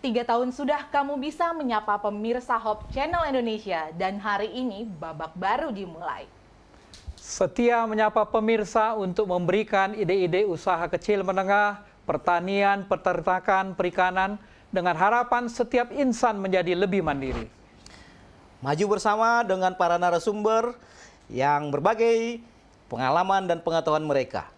3 tahun sudah kamu bisa menyapa pemirsa Hope Channel Indonesia dan hari ini babak baru dimulai. Setia menyapa pemirsa untuk memberikan ide-ide usaha kecil menengah, pertanian, peternakan, perikanan dengan harapan setiap insan menjadi lebih mandiri. Maju bersama dengan para narasumber yang berbagai pengalaman dan pengetahuan mereka.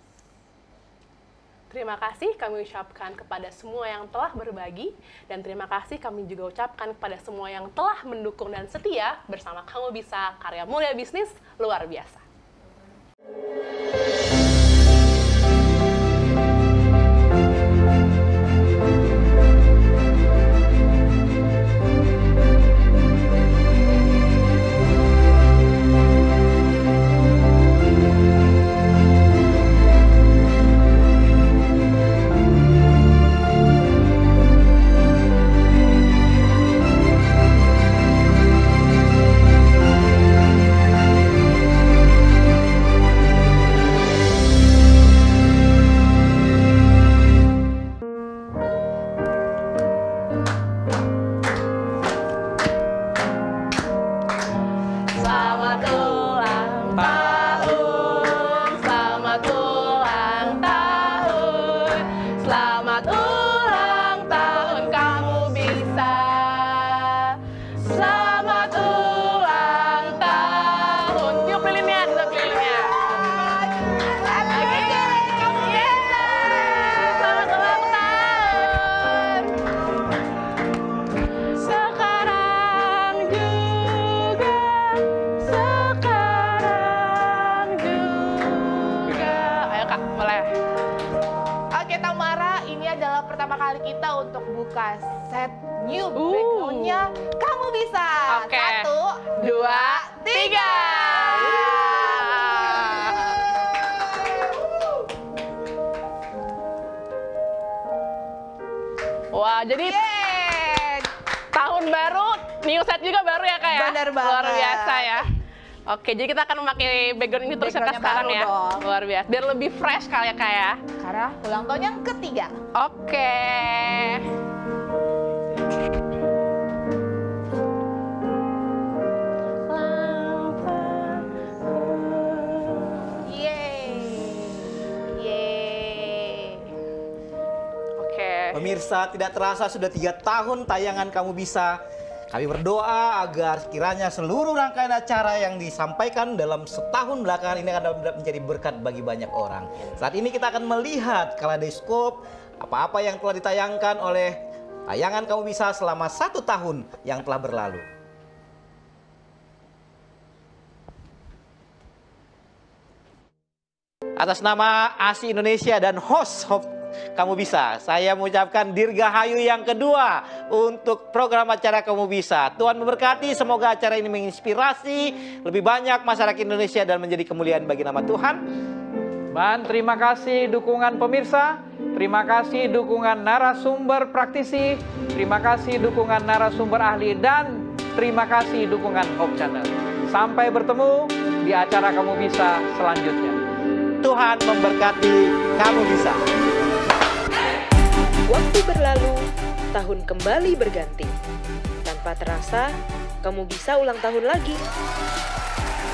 Terima kasih kami ucapkan kepada semua yang telah berbagi dan terima kasih kami juga ucapkan kepada semua yang telah mendukung dan setia bersama Kamu Bisa, karya mulia bisnis luar biasa. Untuk buka set new background-nya Kamu Bisa. Oke. 1, 2, 3. Wah, jadi tahun baru, new set juga baru ya Kak ya? Benar banget. Luar biasa ya. Oke, jadi kita akan memakai background ini terus ya Kak sekarang ya. Dong. Luar biasa, biar lebih fresh kali ya Kak ya. Karena ulang tahun yang ketiga. Oke. Pemirsa, tidak terasa sudah 3 tahun tayangan Kamu Bisa. Kami berdoa agar sekiranya seluruh rangkaian acara yang disampaikan dalam setahun belakangan ini akan menjadi berkat bagi banyak orang. Saat ini kita akan melihat kaleidoskop apa-apa yang telah ditayangkan oleh tayangan Kamu Bisa selama 1 tahun yang telah berlalu. Atas nama ASI Indonesia dan host Kamu Bisa, saya mengucapkan dirgahayu yang kedua untuk program acara Kamu Bisa. Tuhan memberkati, semoga acara ini menginspirasi lebih banyak masyarakat Indonesia dan menjadi kemuliaan bagi nama Tuhan. Dan terima kasih dukungan pemirsa, terima kasih dukungan narasumber praktisi, terima kasih dukungan narasumber ahli, dan terima kasih dukungan Hope Channel. Sampai bertemu di acara Kamu Bisa selanjutnya. Tuhan memberkati Kamu Bisa. Waktu berlalu, tahun kembali berganti. Tanpa terasa, Kamu Bisa ulang tahun lagi.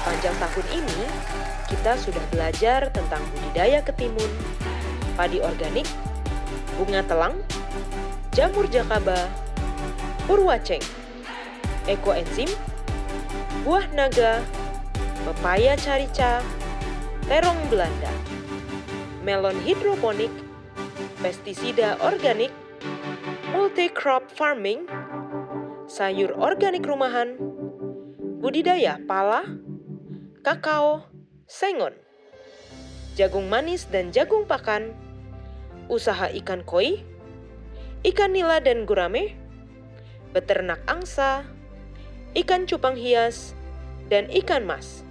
Sepanjang tahun ini, kita sudah belajar tentang budidaya ketimun, padi organik, bunga telang, jamur jakaba, purwaceng, ekoenzim, buah naga, pepaya carica, terong Belanda, melon hidroponik, pestisida organik, multi-crop farming, sayur organik rumahan, budidaya pala, kakao, sengon, jagung manis dan jagung pakan, usaha ikan koi, ikan nila dan gurame, beternak angsa, ikan cupang hias, dan ikan mas,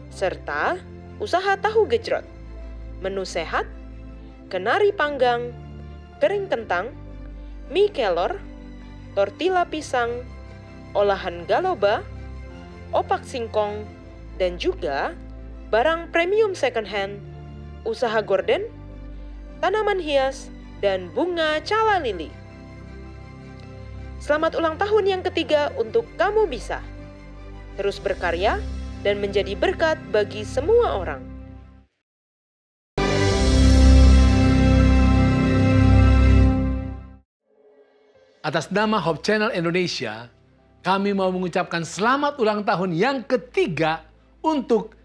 serta usaha tahu gejrot, menu sehat, kenari panggang, kering kentang, mie kelor, tortilla pisang, olahan galoba, opak singkong, dan juga barang premium second hand, usaha gorden, tanaman hias, dan bunga cala lili. Selamat ulang tahun yang ketiga untuk Kamu Bisa. Terus berkarya dan menjadi berkat bagi semua orang. Atas nama Hope Channel Indonesia, kami mau mengucapkan selamat ulang tahun yang ketiga untuk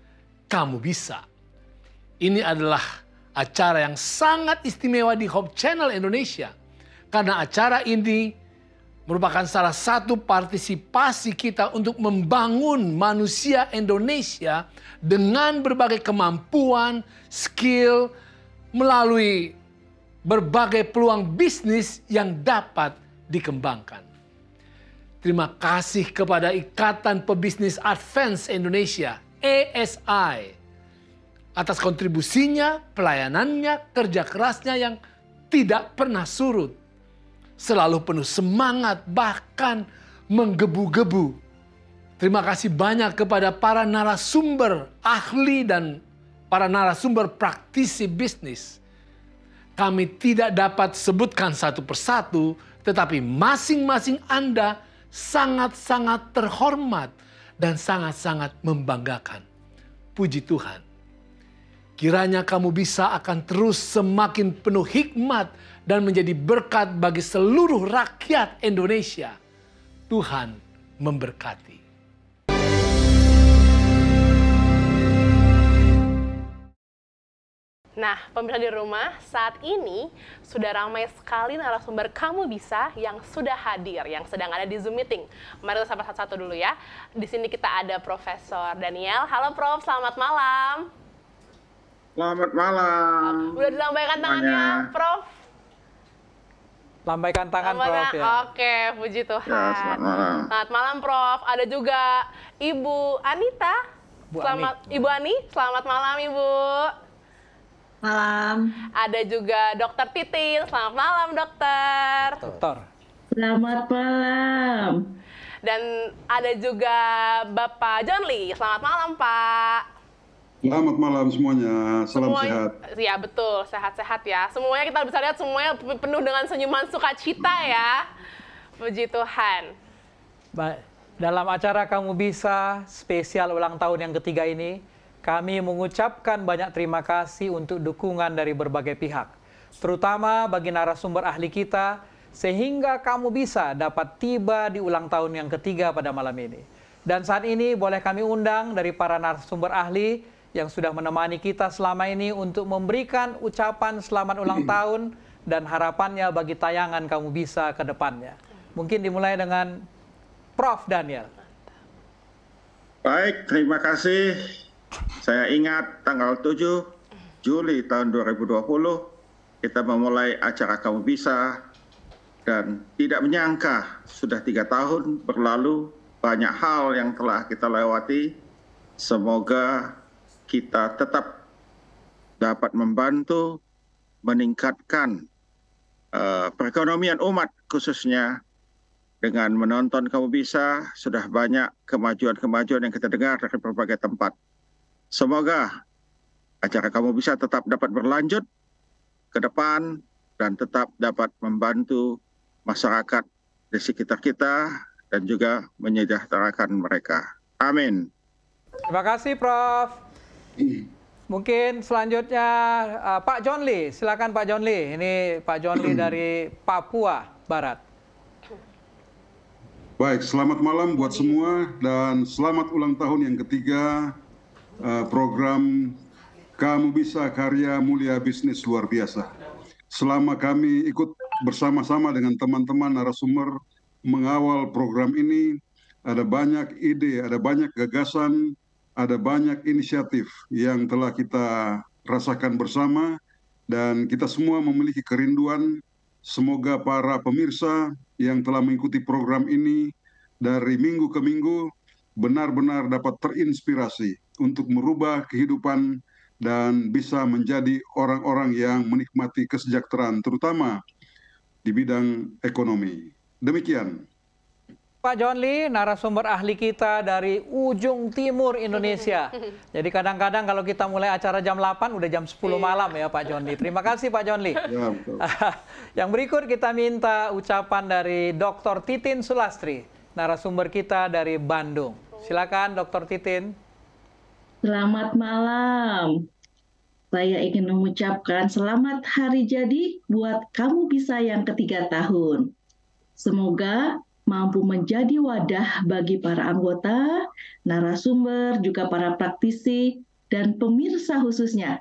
Kamu Bisa. Ini adalah acara yang sangat istimewa di Hope Channel Indonesia. Karena acara ini merupakan salah satu partisipasi kita untuk membangun manusia Indonesia dengan berbagai kemampuan, skill, melalui berbagai peluang bisnis yang dapat dikembangkan. Terima kasih kepada Ikatan Pebisnis Advance Indonesia, ASI, atas kontribusinya, pelayanannya, kerja kerasnya yang tidak pernah surut. Selalu penuh semangat, bahkan menggebu-gebu. Terima kasih banyak kepada para narasumber ahli dan para narasumber praktisi bisnis. Kami tidak dapat sebutkan satu persatu, tetapi masing-masing Anda sangat-sangat terhormat dan sangat-sangat membanggakan. Puji Tuhan. Kiranya Kamu Bisa akan terus semakin penuh hikmat dan menjadi berkat bagi seluruh rakyat Indonesia. Tuhan memberkati. Nah, pemirsa di rumah, saat ini sudah ramai sekali narasumber Kamu Bisa yang sudah hadir, yang sedang ada di Zoom meeting. Mari kita sapa satu-satu dulu ya. Di sini kita ada Profesor Daniel. Halo Prof, selamat malam. Selamat malam. Udah dilambaikan tangannya, Prof? Lambaikan tangan, Prof. Ya. Oke, puji Tuhan. Ya, selamat malam. Selamat malam, Prof. Ada juga Ibu Anita. Ibu Ani, selamat malam, Ibu. Malam. Ada juga Dokter Titin. Selamat malam, Dokter. Dokter. Selamat malam. Dan ada juga Bapak John Lee. Selamat malam, Pak. Selamat malam semuanya. Salam sehat. Ya betul, sehat-sehat ya. Semuanya kita bisa lihat semuanya penuh dengan senyuman sukacita ya. Puji Tuhan. Baik, dalam acara Kamu Bisa spesial ulang tahun yang ketiga ini, kami mengucapkan banyak terima kasih untuk dukungan dari berbagai pihak, terutama bagi narasumber ahli kita, sehingga Kamu Bisa dapat tiba di ulang tahun yang ketiga pada malam ini. Dan saat ini boleh kami undang dari para narasumber ahli yang sudah menemani kita selama ini untuk memberikan ucapan selamat ulang tahun dan harapannya bagi tayangan Kamu Bisa ke depannya. Mungkin dimulai dengan Prof. Daniel. Baik, terima kasih. Saya ingat tanggal 7 Juli tahun 2020 kita memulai acara Kamu Bisa dan tidak menyangka sudah 3 tahun berlalu, banyak hal yang telah kita lewati. Semoga kita tetap dapat membantu meningkatkan perekonomian umat, khususnya dengan menonton Kamu Bisa. Sudah banyak kemajuan-kemajuan yang kita dengar dari berbagai tempat. Semoga acara Kamu Bisa tetap dapat berlanjut ke depan dan tetap dapat membantu masyarakat di sekitar kita dan juga menyejahterakan mereka. Amin. Terima kasih, Prof. Mungkin selanjutnya Pak John Lee. Silakan Pak John Lee. Ini Pak John Lee dari Papua Barat. Baik, selamat malam buat semua dan selamat ulang tahun yang ketiga program Kamu Bisa Karya Mulia Bisnis Luar Biasa. Selama kami ikut bersama-sama dengan teman-teman narasumber mengawal program ini, ada banyak ide, ada banyak gagasan, ada banyak inisiatif yang telah kita rasakan bersama, dan kita semua memiliki kerinduan. Semoga para pemirsa yang telah mengikuti program ini dari minggu ke minggu benar-benar dapat terinspirasi untuk merubah kehidupan dan bisa menjadi orang-orang yang menikmati kesejahteraan, terutama di bidang ekonomi. Demikian. Pak John Lee, narasumber ahli kita dari ujung timur Indonesia. Jadi kadang-kadang kalau kita mulai acara jam 8, udah jam 10 malam ya Pak John Lee. Terima kasih Pak John Lee. Ya, betul. Yang berikut kita minta ucapan dari Dr. Titin Sulastri, narasumber kita dari Bandung. Silakan Dr. Titin. Selamat malam. Saya ingin mengucapkan selamat hari jadi buat Kamu Bisa yang ketiga tahun. Semoga mampu menjadi wadah bagi para anggota, narasumber, juga para praktisi, dan pemirsa khususnya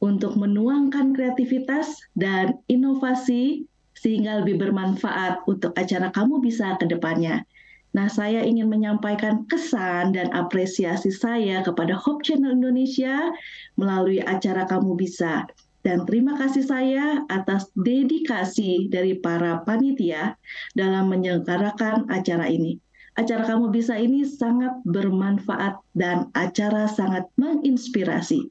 untuk menuangkan kreativitas dan inovasi sehingga lebih bermanfaat untuk acara Kamu Bisa ke depannya. Nah, saya ingin menyampaikan kesan dan apresiasi saya kepada Hope Channel Indonesia melalui acara Kamu Bisa. Dan terima kasih saya atas dedikasi dari para panitia dalam menyelenggarakan acara ini. Acara Kamu Bisa ini sangat bermanfaat dan acara sangat menginspirasi.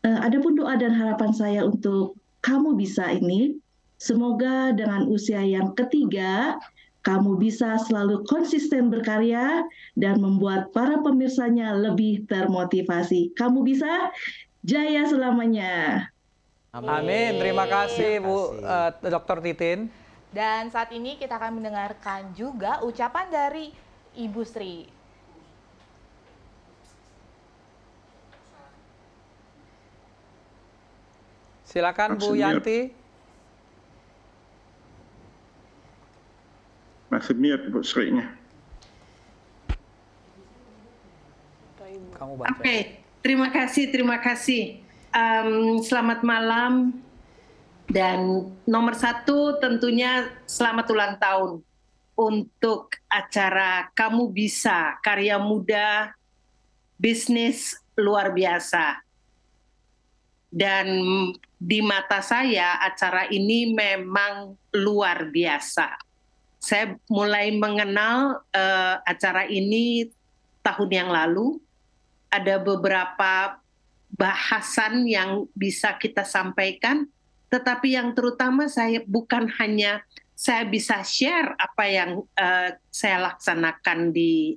Adapun doa dan harapan saya untuk Kamu Bisa ini, semoga dengan usia yang ketiga, Kamu Bisa selalu konsisten berkarya dan membuat para pemirsanya lebih termotivasi. Kamu Bisa, jaya selamanya. Amin. Terima kasih Bu Dr. Titin. Dan saat ini kita akan mendengarkan juga ucapan dari Ibu Sri. Silakan Bu Yanti. Masih mute Bu Sri-nya. Kamu baca. Oke, terima kasih. Selamat malam, dan nomor satu tentunya selamat ulang tahun untuk acara Kamu Bisa, karya muda, bisnis luar biasa. Dan di mata saya acara ini memang luar biasa. Saya mulai mengenal acara ini tahun yang lalu, ada beberapa bahasan yang bisa kita sampaikan, tetapi yang terutama saya bukan hanya saya bisa share apa yang saya laksanakan di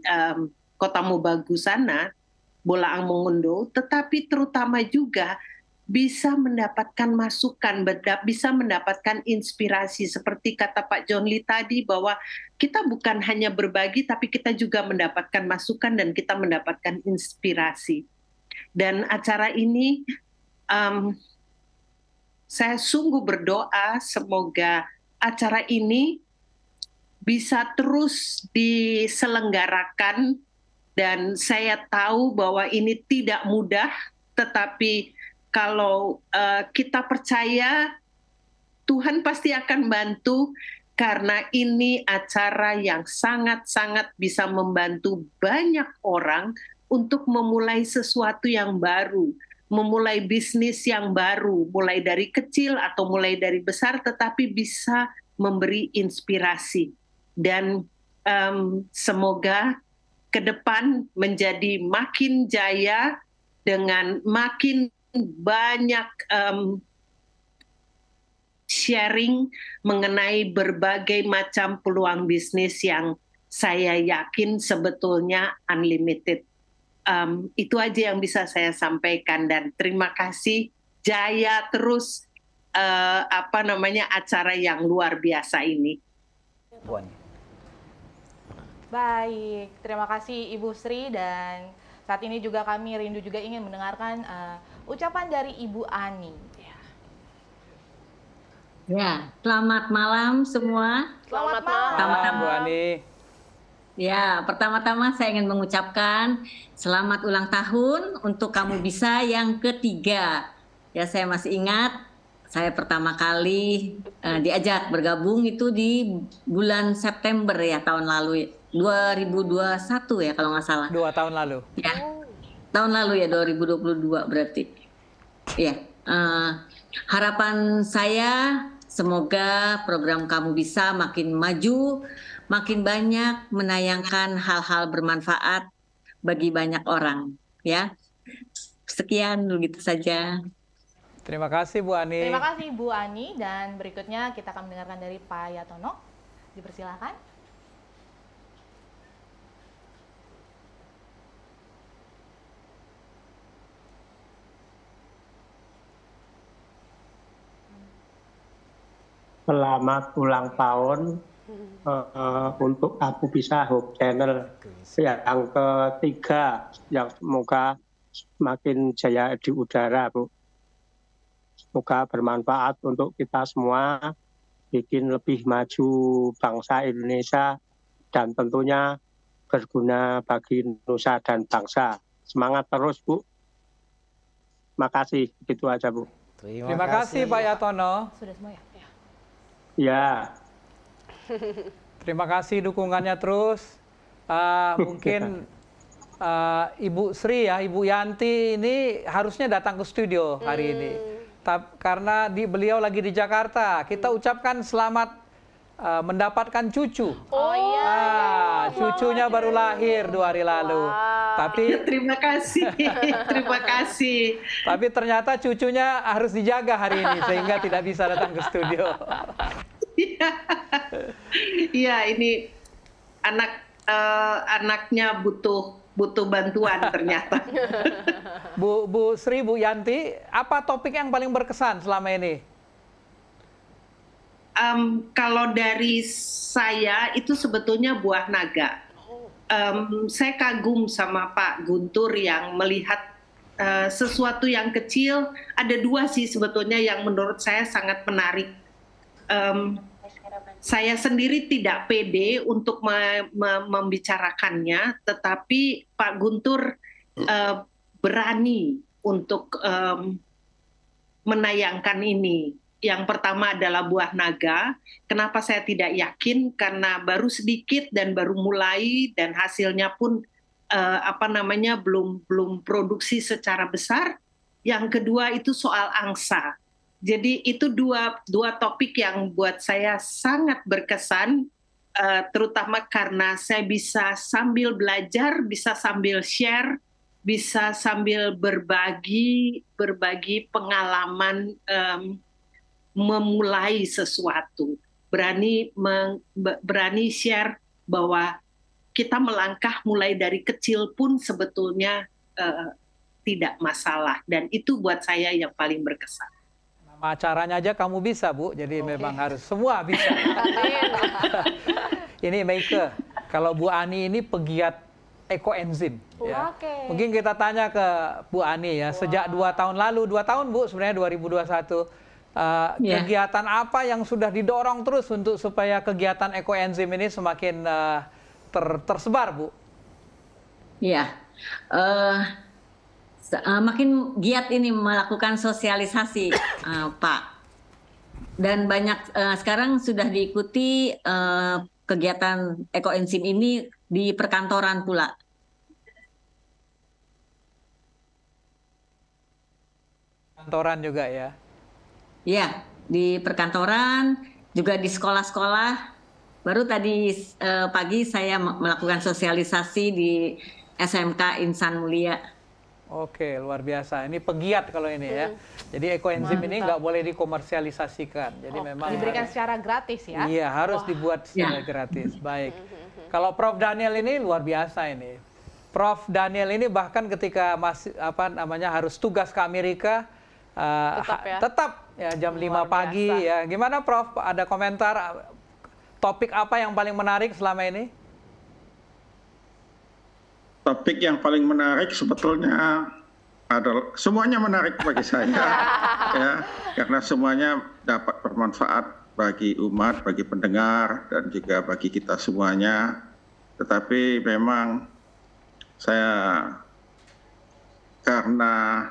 Kota Mubagu sana, Bolaang Mongondo, tetapi terutama juga bisa mendapatkan masukan, bisa mendapatkan inspirasi seperti kata Pak John Lee tadi, bahwa kita bukan hanya berbagi, tapi kita juga mendapatkan masukan dan kita mendapatkan inspirasi. Dan acara ini saya sungguh berdoa semoga acara ini bisa terus diselenggarakan, dan saya tahu bahwa ini tidak mudah, tetapi kalau kita percaya Tuhan pasti akan bantu, karena ini acara yang sangat-sangat bisa membantu banyak orang untuk memulai sesuatu yang baru, memulai bisnis yang baru, mulai dari kecil atau mulai dari besar, tetapi bisa memberi inspirasi. Dan semoga ke depan menjadi makin jaya dengan makin banyak sharing mengenai berbagai macam peluang bisnis yang saya yakin sebetulnya unlimited. Itu aja yang bisa saya sampaikan, dan terima kasih, jaya terus acara yang luar biasa ini. Baik, terima kasih Ibu Sri, dan saat ini juga kami rindu juga ingin mendengarkan ucapan dari Ibu Ani. Ya, selamat malam semua. Selamat malam. Selamat Bu Ani. Ya, pertama-tama saya ingin mengucapkan selamat ulang tahun untuk Kamu Bisa yang ketiga. Ya, saya masih ingat saya pertama kali diajak bergabung itu di bulan September ya tahun lalu, 2021 ya kalau nggak salah. 2 tahun lalu. Ya, tahun lalu ya 2022 berarti. Ya, harapan saya semoga program Kamu Bisa makin maju, makin banyak menayangkan hal-hal bermanfaat bagi banyak orang, ya. Sekian, begitu saja. Terima kasih Bu Ani. Terima kasih Bu Ani, dan berikutnya kita akan mendengarkan dari Pak Yatono. Dipersilakan. selamat ulang tahun untuk Kamu Bisa Hope Channel yang ketiga, yang semoga semakin jaya di udara, Bu. Semoga bermanfaat untuk kita semua, bikin lebih maju bangsa Indonesia, dan tentunya berguna bagi nusa dan bangsa. Semangat terus, Bu. Makasih, begitu aja, Bu. Terima kasih Pak Yatono. Sudah semua ya? Ya. Terima kasih dukungannya terus. Mungkin Ibu Sri ya, Ibu Yanti ini harusnya datang ke studio hari ini. Karena beliau lagi di Jakarta, kita ucapkan selamat mendapatkan cucu. Oh iya. Cucunya baru lahir 2 hari lalu. Tapi terima kasih, terima kasih. Tapi ternyata cucunya harus dijaga hari ini sehingga tidak bisa datang ke studio. Iya, ini anaknya butuh bantuan ternyata. Bu Sri, Bu Yanti, apa topik yang paling berkesan selama ini? Kalau dari saya itu sebetulnya buah naga. Saya kagum sama Pak Guntur yang melihat sesuatu yang kecil. Ada 2 sih sebetulnya yang menurut saya sangat menarik. Saya sendiri tidak pede untuk membicarakannya, tetapi Pak Guntur berani untuk menayangkan ini. Yang pertama adalah buah naga. Kenapa saya tidak yakin? Karena baru sedikit dan baru mulai, dan hasilnya pun belum produksi secara besar. Yang kedua itu soal angsa. Jadi itu dua topik yang buat saya sangat berkesan, terutama karena saya bisa sambil belajar, bisa sambil share, bisa sambil berbagi pengalaman memulai sesuatu, berani share bahwa kita melangkah mulai dari kecil pun sebetulnya tidak masalah, dan itu buat saya yang paling berkesan. Acaranya aja Kamu Bisa, Bu. Jadi memang harus semua bisa. Ini Meike, kalau Bu Ani ini pegiat ekoenzim. Ya. Mungkin kita tanya ke Bu Ani ya, sejak 2 tahun lalu, 2 tahun Bu sebenarnya 2021, kegiatan apa yang sudah didorong terus untuk supaya kegiatan ekoenzim ini semakin tersebar, Bu? Iya. Makin giat ini melakukan sosialisasi, Pak. Dan banyak sekarang sudah diikuti kegiatan ekoenzim ini di perkantoran pula. Kantoran juga ya? Iya, di perkantoran, juga di sekolah-sekolah. Baru tadi pagi saya melakukan sosialisasi di SMK Insan Mulia. Oke, luar biasa. Ini pegiat kalau ini ya. Jadi ekoenzim ini nggak boleh dikomersialisasikan. Jadi memang diberikan secara gratis ya? Iya, harus dibuat secara gratis. Baik. Kalau Prof Daniel ini luar biasa ini. Prof Daniel ini bahkan ketika masih harus tugas ke Amerika, tetap ya jam 5 pagi ya. Gimana Prof? Ada komentar topik apa yang paling menarik selama ini? Topik yang paling menarik sebetulnya adalah semuanya menarik bagi saya, ya, karena semuanya dapat bermanfaat bagi umat, bagi pendengar, dan juga bagi kita semuanya. Tetapi memang saya karena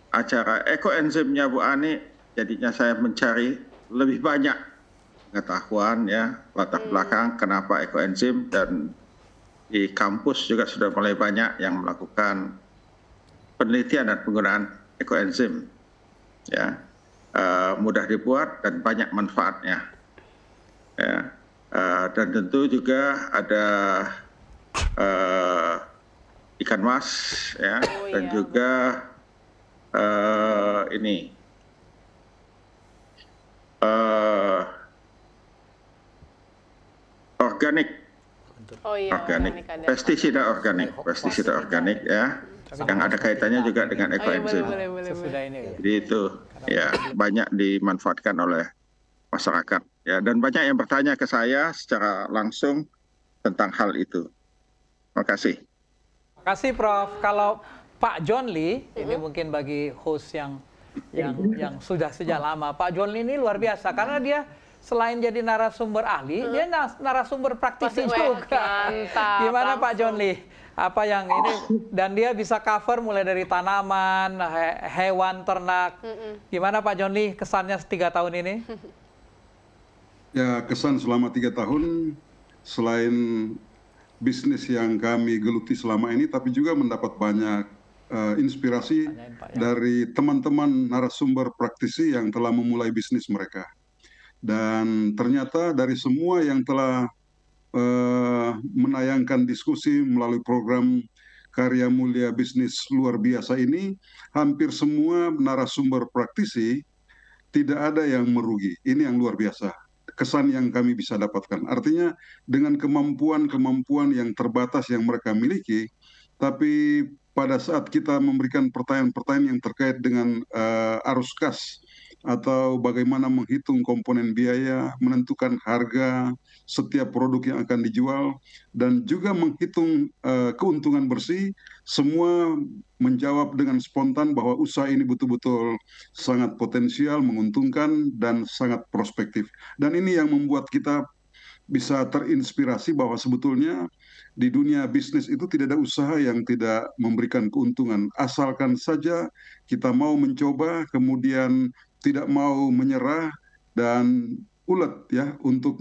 acara ekoenzimnya Bu Ani, jadinya saya mencari lebih banyak pengetahuan ya, latar belakang kenapa ekoenzim, dan di kampus juga sudah mulai banyak yang melakukan penelitian dan penggunaan ekoenzim, ya, mudah dibuat dan banyak manfaatnya, ya, dan tentu juga ada ikan mas, ya, dan juga ini organik. Organik, pestisida organik ya, yang ada kaitannya juga dengan ekoenzim. Jadi itu ya banyak dimanfaatkan oleh masyarakat. Ya, dan banyak yang bertanya ke saya secara langsung tentang hal itu. Terima kasih. Terima kasih Prof. Kalau Pak John Lee, ini mungkin bagi host yang sudah sejak lama, Pak John Lee ini luar biasa karena dia selain jadi narasumber ahli, dia narasumber praktisi juga. Mantap, Gimana Pak langsung. John Lee? Apa yang ini, dan dia bisa cover mulai dari tanaman, hewan, ternak. Gimana Pak John Lee kesannya 3 tahun ini? Ya, kesan selama 3 tahun, selain bisnis yang kami geluti selama ini, tapi juga mendapat banyak inspirasi dari teman-teman narasumber praktisi yang telah memulai bisnis mereka. Dan ternyata dari semua yang telah menayangkan diskusi melalui program Karya Mulia Bisnis Luar Biasa ini, hampir semua narasumber praktisi tidak ada yang merugi. Ini yang luar biasa. Kesan yang kami bisa dapatkan. Artinya dengan kemampuan-kemampuan yang terbatas yang mereka miliki, tapi pada saat kita memberikan pertanyaan-pertanyaan yang terkait dengan arus kas atau bagaimana menghitung komponen biaya, menentukan harga setiap produk yang akan dijual, dan juga menghitung keuntungan bersih, semua menjawab dengan spontan bahwa usaha ini betul-betul sangat potensial, menguntungkan, dan sangat prospektif. Dan ini yang membuat kita bisa terinspirasi bahwa sebetulnya di dunia bisnis itu tidak ada usaha yang tidak memberikan keuntungan. Asalkan saja kita mau mencoba, kemudian tidak mau menyerah, dan ulet ya untuk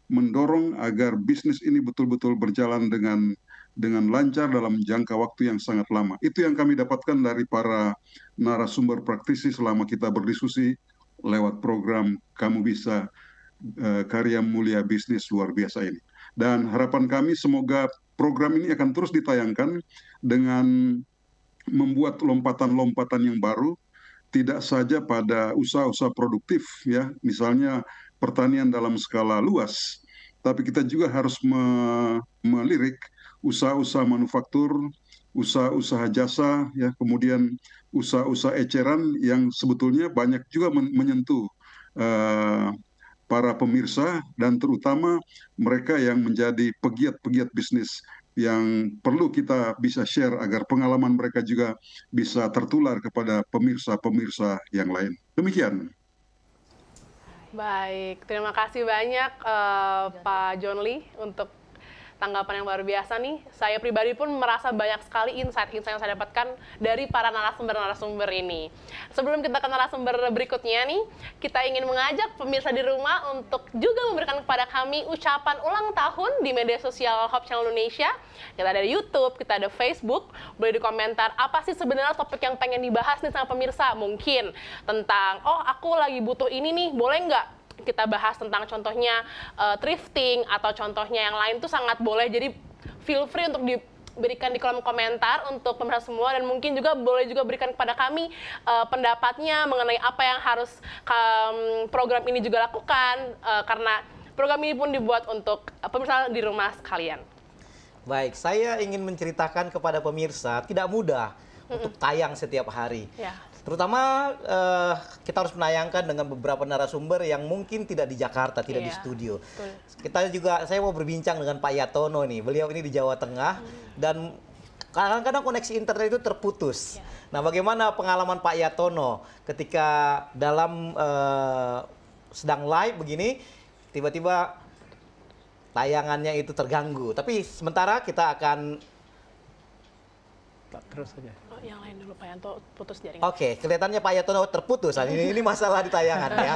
mendorong agar bisnis ini betul-betul berjalan dengan lancar dalam jangka waktu yang sangat lama. Itu yang kami dapatkan dari para narasumber praktisi selama kita berdiskusi lewat program Kamu Bisa, Karya Mulia Bisnis Luar Biasa ini. Dan harapan kami semoga program ini akan terus ditayangkan dengan membuat lompatan-lompatan yang baru, tidak saja pada usaha-usaha produktif ya, misalnya pertanian dalam skala luas, tapi kita juga harus melirik usaha-usaha manufaktur, usaha-usaha jasa ya, kemudian usaha-usaha eceran yang sebetulnya banyak juga menyentuh para pemirsa, dan terutama mereka yang menjadi pegiat-pegiat bisnis yang perlu kita bisa share agar pengalaman mereka juga bisa tertular kepada pemirsa-pemirsa yang lain. Demikian. Baik, terima kasih banyak Pak John Lee untuk tanggapan yang luar biasa nih. Saya pribadi pun merasa banyak sekali insight-insight yang saya dapatkan dari para narasumber-narasumber ini. Sebelum kita ke narasumber berikutnya nih, kita ingin mengajak pemirsa di rumah untuk juga memberikan kepada kami ucapan ulang tahun di media sosial Hope Channel Indonesia. Kita ada di YouTube, kita ada Facebook. Boleh di komentar apa sih sebenarnya topik yang pengen dibahas nih sama pemirsa. Mungkin tentang, oh aku lagi butuh ini nih, boleh nggak kita bahas tentang contohnya thrifting atau contohnya yang lain, tuh sangat boleh. Jadi feel free untuk diberikan di kolom komentar untuk pemirsa semua, dan mungkin juga boleh juga berikan kepada kami pendapatnya mengenai apa yang harus program ini juga lakukan, karena program ini pun dibuat untuk pemirsa di rumah sekalian. Baik, saya ingin menceritakan kepada pemirsa tidak mudah untuk tayang setiap hari. Ya. Terutama kita harus menayangkan dengan beberapa narasumber yang mungkin tidak di Jakarta, tidak di studio. Kita juga, saya mau berbincang dengan Pak Yatono nih. Beliau ini di Jawa Tengah dan kadang-kadang koneksi internet itu terputus. Nah, bagaimana pengalaman Pak Yatono ketika dalam sedang live begini, tiba-tiba tayangannya itu terganggu. Tapi sementara kita akan terus saja. Oh, yang lain dulu Pak Yanto, putus jaringan. Oke, kelihatannya Pak Yatono terputus. Ini masalah di tayangan ya.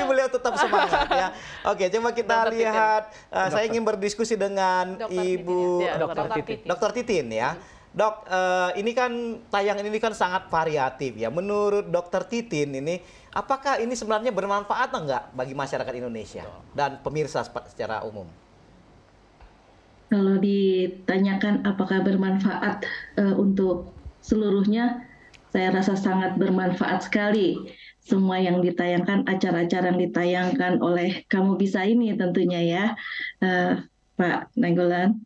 Beliau tetap semangat ya. Oke, coba kita lihat. Saya ingin berdiskusi dengan Ibu Dr. Titin ya. Dok, ini kan tayangan ini kan sangat variatif ya. Menurut Dr. Titin ini, apakah ini sebenarnya bermanfaat enggak bagi masyarakat Indonesia dan pemirsa secara umum? Kalau ditanyakan apakah bermanfaat untuk seluruhnya, saya rasa sangat bermanfaat sekali. Semua yang ditayangkan, acara-acara yang ditayangkan oleh Kamu Bisa ini tentunya ya, Pak Nainggolan.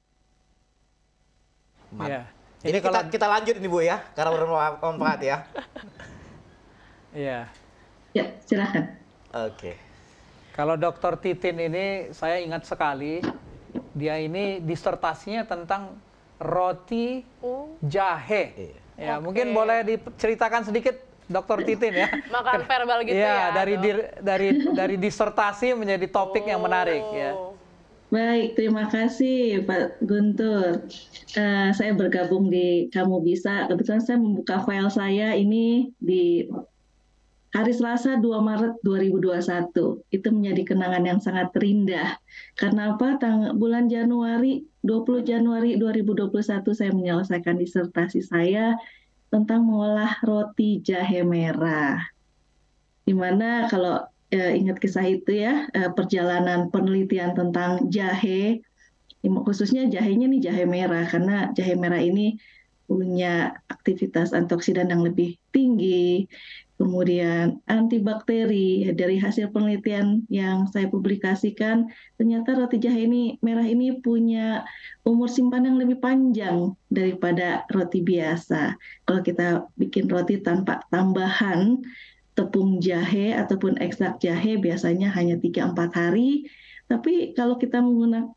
Ya. Ini kita lanjut ini Bu ya, karena bermanfaat ya. Iya. Ya, silakan. Oke. Kalau Dr. Titin ini saya ingat sekali, dia ini disertasinya tentang roti jahe. Ya, mungkin boleh diceritakan sedikit Dr. Titin ya. Makan verbal gitu ya. Dari disertasi menjadi topik yang menarik ya. Baik, terima kasih Pak Guntur. Saya bergabung di Kamu Bisa. Kebetulan saya membuka file saya ini di hari Selasa 2 Maret 2021. Itu menjadi kenangan yang sangat terindah. Karena apa? Bulan Januari, 20 Januari 2021 saya menyelesaikan disertasi saya tentang mengolah roti jahe merah. Dimana kalau ingat kisah itu ya, perjalanan penelitian tentang jahe, khususnya jahenya nih jahe merah, karena jahe merah ini punya aktivitas antioksidan yang lebih tinggi, kemudian antibakteri. Dari hasil penelitian yang saya publikasikan, ternyata roti jahe merah ini punya umur simpan yang lebih panjang daripada roti biasa. Kalau kita bikin roti tanpa tambahan tepung jahe ataupun ekstrak jahe biasanya hanya 3-4 hari. Tapi kalau kita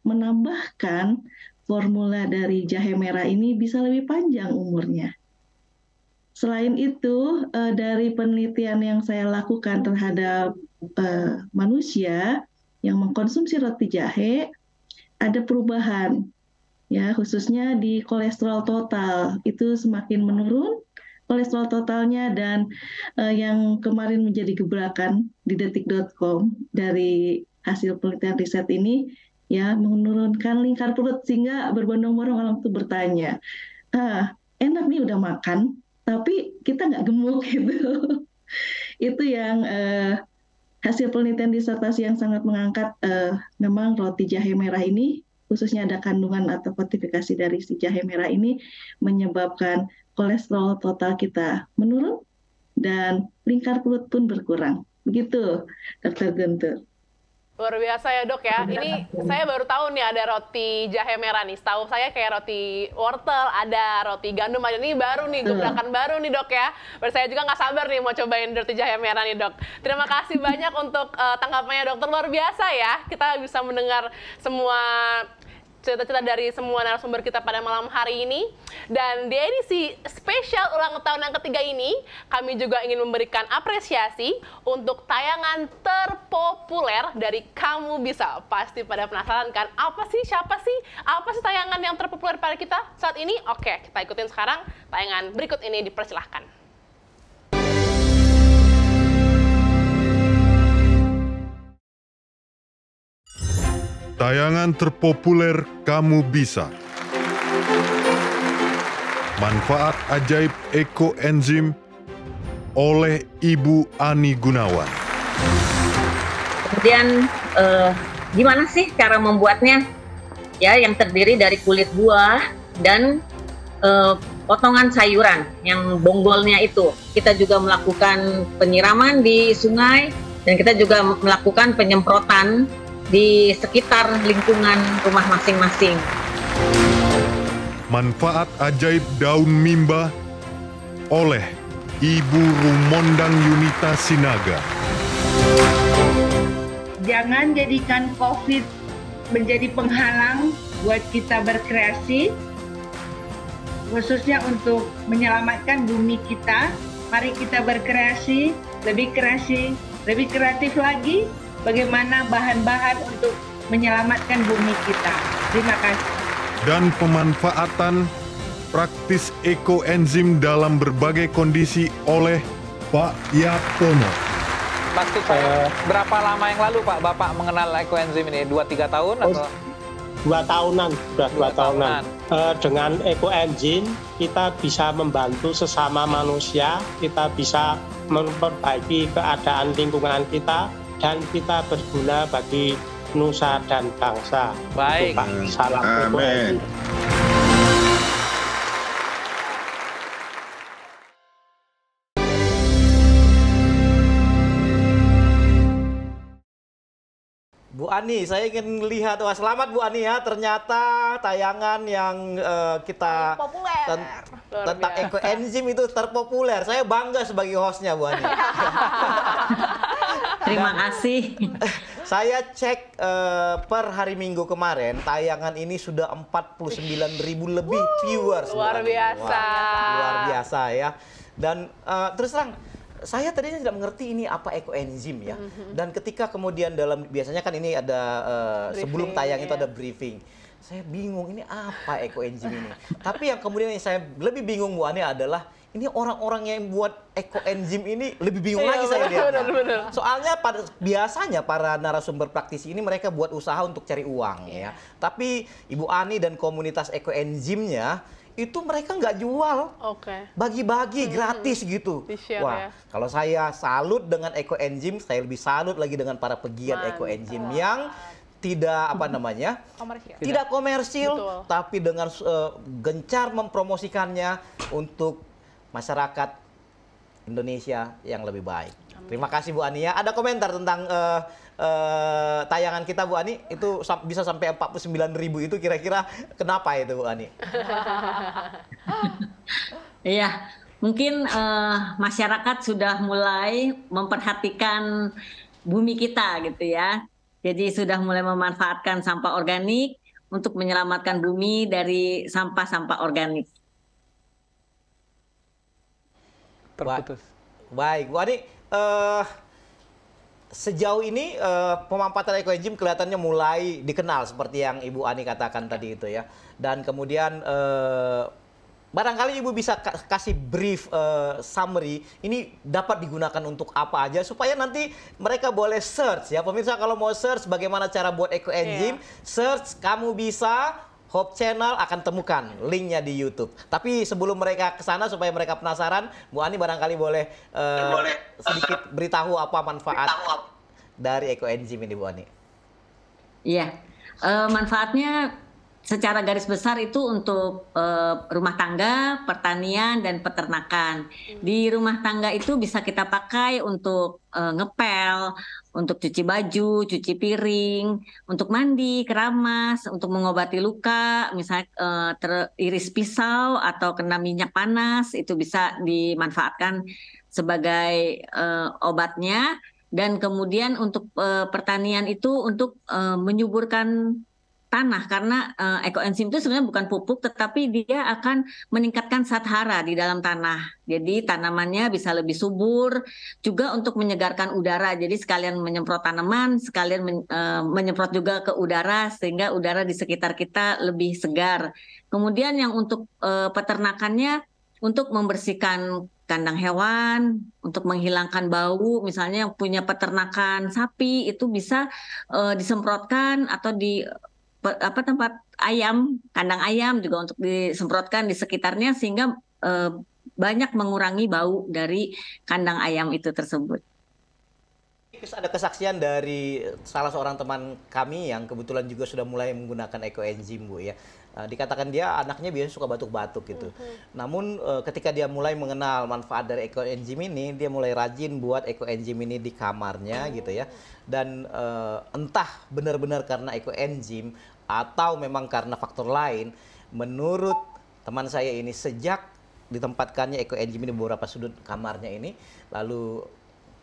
menambahkan formula dari jahe merah ini bisa lebih panjang umurnya. Selain itu, dari penelitian yang saya lakukan terhadap manusia yang mengkonsumsi roti jahe, ada perubahan, ya khususnya di kolesterol total itu semakin menurun. Kolesterol totalnya, dan yang kemarin menjadi gebrakan di detik.com dari hasil penelitian riset ini ya menurunkan lingkar perut, sehingga berbondong-bondong orang tuh bertanya, enak nih udah makan tapi kita nggak gemuk gitu. Itu yang hasil penelitian disertasi yang sangat mengangkat, memang roti jahe merah ini khususnya ada kandungan atau fortifikasi dari si jahe merah ini menyebabkan kolesterol total kita menurun dan lingkar perut pun berkurang. Begitu, Dr. Guntur. Luar biasa ya dok ya. Ini saya baru tahu nih ada roti jahe merah nih. Setahu saya kayak roti wortel, ada roti gandum aja. Ini baru nih, gebrakan baru nih dok ya. Berarti saya juga nggak sabar nih mau cobain roti jahe merah nih dok. Terima kasih banyak untuk tanggapannya dokter, luar biasa ya. Kita bisa mendengar semua cerita-cerita dari semua narasumber kita pada malam hari ini. Dan di edisi spesial ulang tahun yang ketiga ini, kami juga ingin memberikan apresiasi untuk tayangan terpopuler dari Kamu Bisa. Pasti pada penasaran kan, apa sih tayangan yang terpopuler pada kita saat ini? Oke, kita ikutin sekarang tayangan berikut ini, dipersilahkan. Tayangan terpopuler Kamu Bisa. Manfaat ajaib ekoenzim oleh Ibu Ani Gunawan. Kemudian gimana sih cara membuatnya? Ya, yang terdiri dari kulit buah dan potongan sayuran yang bonggolnya itu. Kita juga melakukan penyiraman di sungai dan kita juga melakukan penyemprotan di sekitar lingkungan rumah masing-masing. Manfaat ajaib daun mimba oleh Ibu Rumondang Yunita Sinaga. Jangan jadikan COVID menjadi penghalang buat kita berkreasi, khususnya untuk menyelamatkan bumi kita. Mari kita berkreasi, lebih kreatif lagi, bagaimana bahan-bahan untuk menyelamatkan bumi kita. Terima kasih. Dan pemanfaatan praktis ekoenzim dalam berbagai kondisi oleh Pak Yapono. Pasti Pak, berapa lama yang lalu Pak Bapak mengenal ekoenzim ini? 2-3 tahun atau? 2 tahunan, sudah 2 tahunan. Dengan ekoenzim kita bisa membantu sesama manusia, kita bisa memperbaiki keadaan lingkungan kita, dan kita berguna bagi nusa dan bangsa. Baik. Salam Amin. Bu Ani, saya ingin lihat, wah selamat Bu Ani ya, ternyata tayangan yang kita tentang ekoenzim itu terpopuler. Saya bangga sebagai hostnya Bu Ani. Terima kasih. Saya cek per hari Minggu kemarin, tayangan ini sudah 49.000 lebih viewers. Luar biasa. Wah, luar biasa ya. Dan terus terang, saya tadinya tidak mengerti ini apa ekoenzim ya. Dan ketika kemudian biasanya kan ini ada sebelum tayang itu ada briefing. Saya bingung ini apa ekoenzim ini. Tapi yang kemudian yang saya lebih bingung Bu Ani adalah ini orang-orang yang buat ekoenzim ini lebih bingung lagi saya lihat. Soalnya biasanya para narasumber praktisi ini mereka buat usaha untuk cari uang ya. Tapi Ibu Ani dan komunitas ekoenzimnya itu mereka nggak jual, bagi-bagi gratis gitu. Wah, kalau saya salut dengan ekoenzim, saya lebih salut lagi dengan para pegiat ekoenzim yang tidak tidak komersil, tapi dengan gencar mempromosikannya untuk masyarakat Indonesia yang lebih baik. Terima kasih Bu Ani ya. Ada komentar tentang tayangan kita Bu Ani, itu bisa sampai 49.000 itu kira-kira kenapa itu Bu Ani? Iya, mungkin masyarakat sudah mulai memperhatikan bumi kita gitu ya. Jadi sudah mulai memanfaatkan sampah organik untuk menyelamatkan bumi dari sampah-sampah organik. Terputus. Baik, Bu Ani, sejauh ini pemanfaatan ekoenzim kelihatannya mulai dikenal seperti yang Ibu Ani katakan tadi itu ya. Dan kemudian barangkali Ibu bisa kasih brief summary ini dapat digunakan untuk apa aja supaya nanti mereka boleh search ya. Pemirsa kalau mau search bagaimana cara buat ekoenzim, search Kamu Bisa Hope Channel akan temukan linknya di YouTube. Tapi sebelum mereka ke sana supaya mereka penasaran, Bu Ani barangkali boleh sedikit beritahu apa manfaat dari ekoenzim ini Bu Ani. Iya, manfaatnya secara garis besar itu untuk rumah tangga, pertanian, dan peternakan. Di rumah tangga itu bisa kita pakai untuk ngepel, untuk cuci baju, cuci piring, untuk mandi, keramas, untuk mengobati luka, misalnya teriris pisau atau kena minyak panas, itu bisa dimanfaatkan sebagai obatnya. Dan kemudian untuk pertanian itu untuk menyuburkan tanah, karena ekoenzim itu sebenarnya bukan pupuk, tetapi dia akan meningkatkan zat hara di dalam tanah. Jadi tanamannya bisa lebih subur, juga untuk menyegarkan udara. Jadi sekalian menyemprot tanaman, sekalian menyemprot juga ke udara, sehingga udara di sekitar kita lebih segar. Kemudian yang untuk peternakannya, untuk membersihkan kandang hewan, untuk menghilangkan bau, misalnya yang punya peternakan sapi, itu bisa disemprotkan atau di tempat ayam, kandang ayam juga untuk disemprotkan di sekitarnya sehingga banyak mengurangi bau dari kandang ayam itu tersebut. Ada kesaksian dari salah seorang teman kami yang kebetulan juga sudah mulai menggunakan ekoenzim Bu ya. Dikatakan dia anaknya biasanya suka batuk-batuk gitu. Namun ketika dia mulai mengenal manfaat dari ekoenzim ini, dia mulai rajin buat ekoenzim ini di kamarnya gitu ya. Dan entah benar-benar karena ekoenzim atau memang karena faktor lain, menurut teman saya ini sejak ditempatkannya ekoenzim ini beberapa sudut kamarnya ini, lalu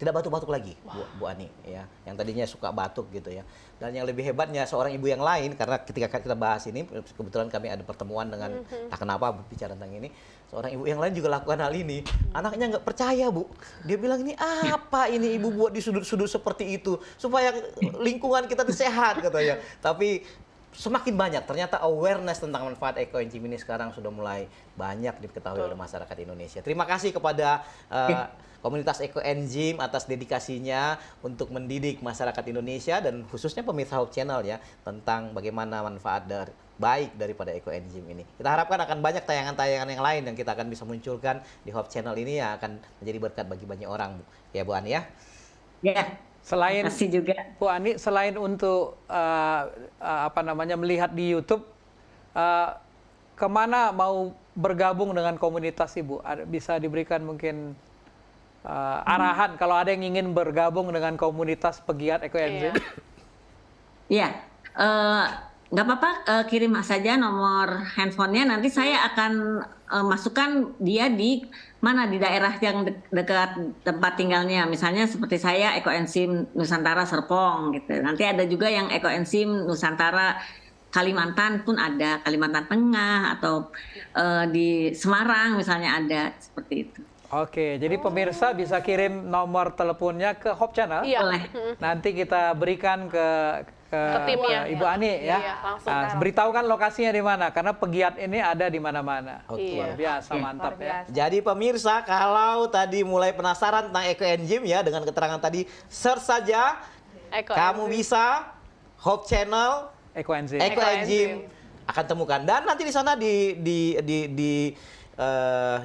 tidak batuk-batuk lagi, Bu Ani ya. Yang tadinya suka batuk gitu ya. Dan yang lebih hebatnya seorang ibu yang lain, karena ketika kita bahas ini kebetulan kami ada pertemuan dengan tak kenapa berbicara tentang ini, seorang ibu yang lain juga lakukan hal ini. Anaknya nggak percaya Bu, dia bilang ini apa ini ibu buat di sudut-sudut seperti itu supaya lingkungan kita sehat katanya. Tapi semakin banyak ternyata awareness tentang manfaat ekoenzim ini sekarang sudah mulai banyak diketahui oleh masyarakat Indonesia. Terima kasih kepada komunitas ekoenzim atas dedikasinya untuk mendidik masyarakat Indonesia dan khususnya pemirsa Hope Channel ya tentang bagaimana manfaat baik daripada ekoenzim ini. Kita harapkan akan banyak tayangan-tayangan yang lain yang kita akan bisa munculkan di Hope Channel ini yang akan menjadi berkat bagi banyak orang ya Bu Ani ya. Ya. Selain juga Bu Ani, selain untuk melihat di YouTube, kemana mau bergabung dengan komunitas Ibu? Bisa diberikan mungkin arahan kalau ada yang ingin bergabung dengan komunitas pegiat ekoenzim? Iya, nggak apa-apa, kirim saja nomor handphonenya. Nanti saya akan masukkan dia di mana, di daerah yang dekat tempat tinggalnya. Misalnya seperti saya Ekoenzim Nusantara Serpong gitu. Nanti ada juga yang Ekoenzim Nusantara Kalimantan pun ada, Kalimantan Tengah atau di Semarang misalnya ada, seperti itu. Oke, jadi pemirsa bisa kirim nomor teleponnya ke Hope Channel. Iya. Boleh. Nanti kita berikan ke timnya. Ibu Ani ya. Iya, langsung. Beritahukan lokasinya di mana, karena pegiat ini ada di mana-mana. Oke. Luar biasa, mantap ya. Jadi pemirsa, kalau tadi mulai penasaran tentang Ekoenzim ya, dengan keterangan tadi, search saja Kamu Bisa, Hope Channel, Ekoenzim akan temukan. Dan nanti di sana di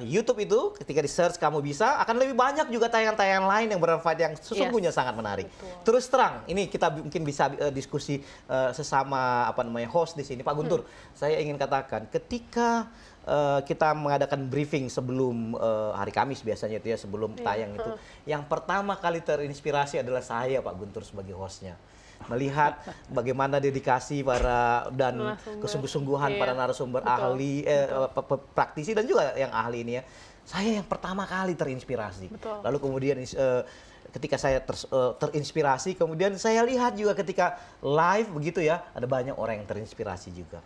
YouTube itu, ketika di search Kamu Bisa, akan lebih banyak juga tayangan-tayangan lain yang bermanfaat, yang sesungguhnya sangat menarik. Terus terang, ini kita mungkin bisa diskusi sesama host di sini, Pak Guntur. Saya ingin katakan, ketika kita mengadakan briefing sebelum hari Kamis biasanya itu ya, sebelum tayang itu, yang pertama kali terinspirasi adalah saya, Pak Guntur, sebagai hostnya. Melihat bagaimana dedikasi para dan kesungguh-sungguhan para narasumber ahli, praktisi dan juga yang ahli ini ya. Saya yang pertama kali terinspirasi. Lalu kemudian ketika saya terinspirasi, kemudian saya lihat juga ketika live begitu ya, ada banyak orang yang terinspirasi juga.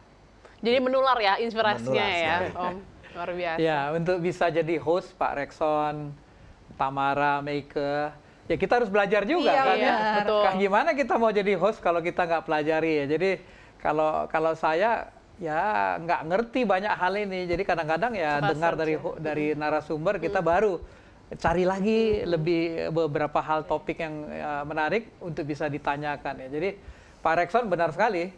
Jadi menular ya inspirasinya ya, Om. Luar biasa. Ya, untuk bisa jadi host Pak Rekson, Tamara, Meike, ya kita harus belajar juga kan ya. Betul. Gimana kita mau jadi host kalau kita nggak pelajari ya. Jadi kalau saya ya nggak ngerti banyak hal ini. Jadi kadang-kadang ya dengar dari narasumber, kita baru cari lagi lebih beberapa hal topik yang menarik untuk bisa ditanyakan ya. Jadi Pak Rekson benar sekali.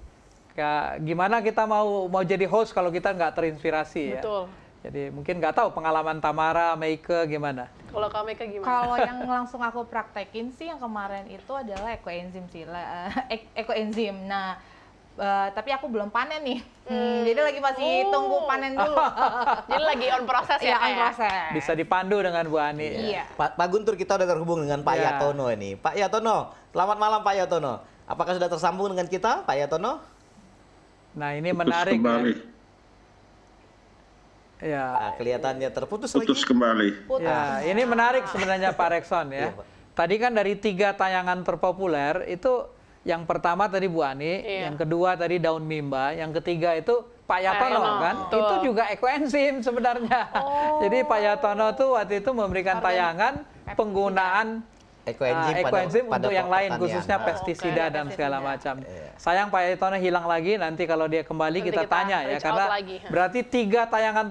Gimana kita mau jadi host kalau kita nggak terinspirasi ya. Betul. Jadi mungkin nggak tahu pengalaman Tamara, Meike gimana? Kalau kamu Meike gimana? Kalau yang langsung aku praktekin sih yang kemarin itu adalah Ekoenzim sih, Ekoenzim. Nah, tapi aku belum panen nih, jadi lagi masih tunggu panen dulu. Jadi lagi on proses ya? On proses. Bisa dipandu dengan Bu Ani. Iya. Pak Guntur, kita udah terhubung dengan Pak Yatono ini. Pak Yatono, selamat malam Pak Yatono. Apakah sudah tersambung dengan kita, Pak Yatono? Nah, ini menarik. Ya. Nah, kelihatannya terputus kembali. Ya, ini menarik sebenarnya Pak Rekson ya. Tadi kan dari 3 tayangan terpopuler itu, yang pertama tadi Bu Ani, yang kedua tadi Daun Mimba, yang ketiga itu Pak Yatono kan. Itu juga Ekoenzim sebenarnya. Jadi Pak Yatono tuh waktu itu memberikan tayangan penggunaan Ekoenzim untuk yang lain, khususnya pestisida dan segala macam. Sayang Pak Yatono hilang lagi, nanti kalau dia kembali kita tanya ya, karena berarti 3 tayangan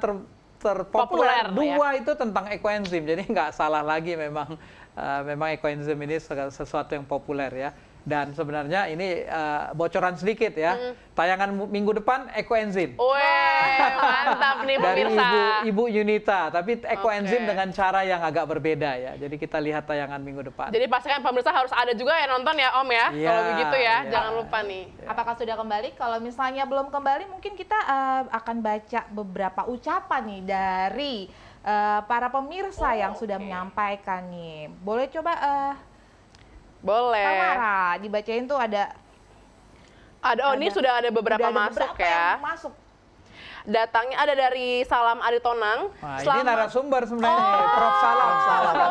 terpopuler, 2 itu tentang Ekoenzim, jadi nggak salah lagi memang Ekoenzim ini sesuatu yang populer ya. Dan sebenarnya ini bocoran sedikit ya, tayangan minggu depan Ekoenzim. Mantap nih pemirsa. Dari Ibu Yunita, tapi Ekoenzim dengan cara yang agak berbeda ya. Jadi kita lihat tayangan minggu depan. Jadi pastikan pemirsa harus ada juga yang nonton ya Om ya, kalau begitu ya, jangan lupa nih. Apakah sudah kembali? Kalau misalnya belum kembali, mungkin kita akan baca beberapa ucapan nih dari para pemirsa yang sudah menyampaikan nih. Boleh coba boleh. Tamara, dibacain tuh ada. Ini sudah ada beberapa masuk ya. Masuk. Datangnya ada dari Salam Aritonang. Ini narasumber sebenarnya, Prof. Salam.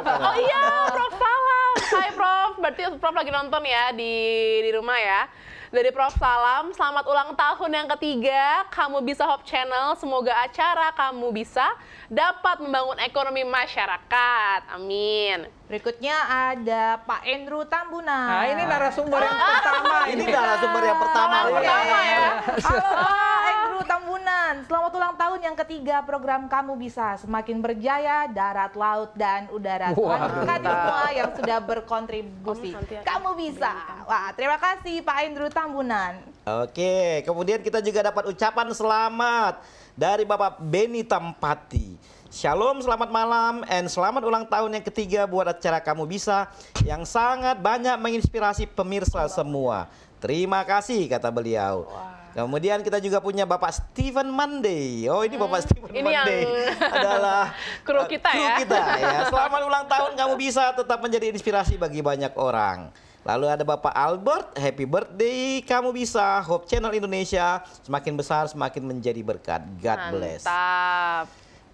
Oh iya, Prof. Salam. Hai Prof, berarti Prof lagi nonton ya di rumah ya. Dari Prof. Salam, selamat ulang tahun yang ketiga, Kamu Bisa Hope Channel. Semoga acara Kamu Bisa dapat membangun ekonomi masyarakat. Amin. Berikutnya ada Pak Andrew Tambunan. Nah, ini narasumber yang pertama. Ini narasumber yang pertama. Ya. Halo Pak Andrew Tambunan, selamat ulang tahun yang ketiga program Kamu Bisa. Semakin berjaya darat, laut, dan udara. Terima kasih semua yang sudah berkontribusi. Kamu Bisa. Wah, terima kasih Pak Andrew Tambunan. Oke, kemudian kita juga dapat ucapan selamat dari Bapak Beni Tampati. Shalom, selamat malam, and selamat ulang tahun yang ketiga buat acara Kamu Bisa yang sangat banyak menginspirasi pemirsa semua. Terima kasih, kata beliau. Kemudian kita juga punya Bapak Steven Monday. Oh, ini Bapak Steven Monday adalah kru kita ya. Selamat ulang tahun Kamu Bisa tetap menjadi inspirasi bagi banyak orang. Lalu ada Bapak Albert, happy birthday, kamu bisa. Hope Channel Indonesia semakin besar semakin menjadi berkat. God bless. Mantap.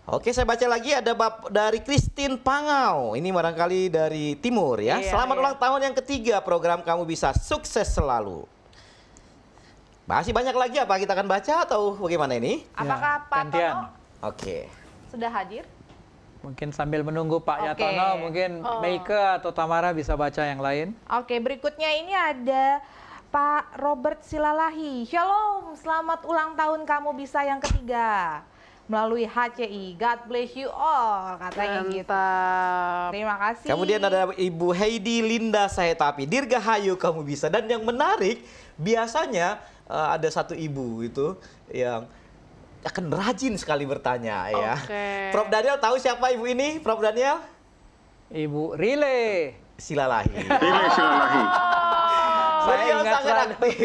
Oke, saya baca lagi ada dari Christine Pangau. Ini barangkali dari timur ya. Iya, Selamat iya. ulang tahun yang ketiga, program kamu bisa sukses selalu. Masih banyak lagi apa kita akan baca atau bagaimana ini? Apakah Pak gantian. Tono Oke. sudah hadir? Mungkin sambil menunggu Pak Oke. Yatono, mungkin Oh. Meike atau Tamara bisa baca yang lain. Oke, berikutnya ini ada Pak Robert Silalahi. Shalom, selamat ulang tahun kamu bisa yang ketiga melalui HCI. God bless you all, katanya gitu. Terima kasih. Kemudian ada Ibu Heidi Linda Sahetapi, Dirgahayu kamu bisa. Dan yang menarik, biasanya ada satu ibu itu yang akan rajin sekali bertanya ya. Prof Daniel tahu siapa ibu ini, Prof Daniel? Ibu Rile Silalahi. Rile Silalahi. Saya ingat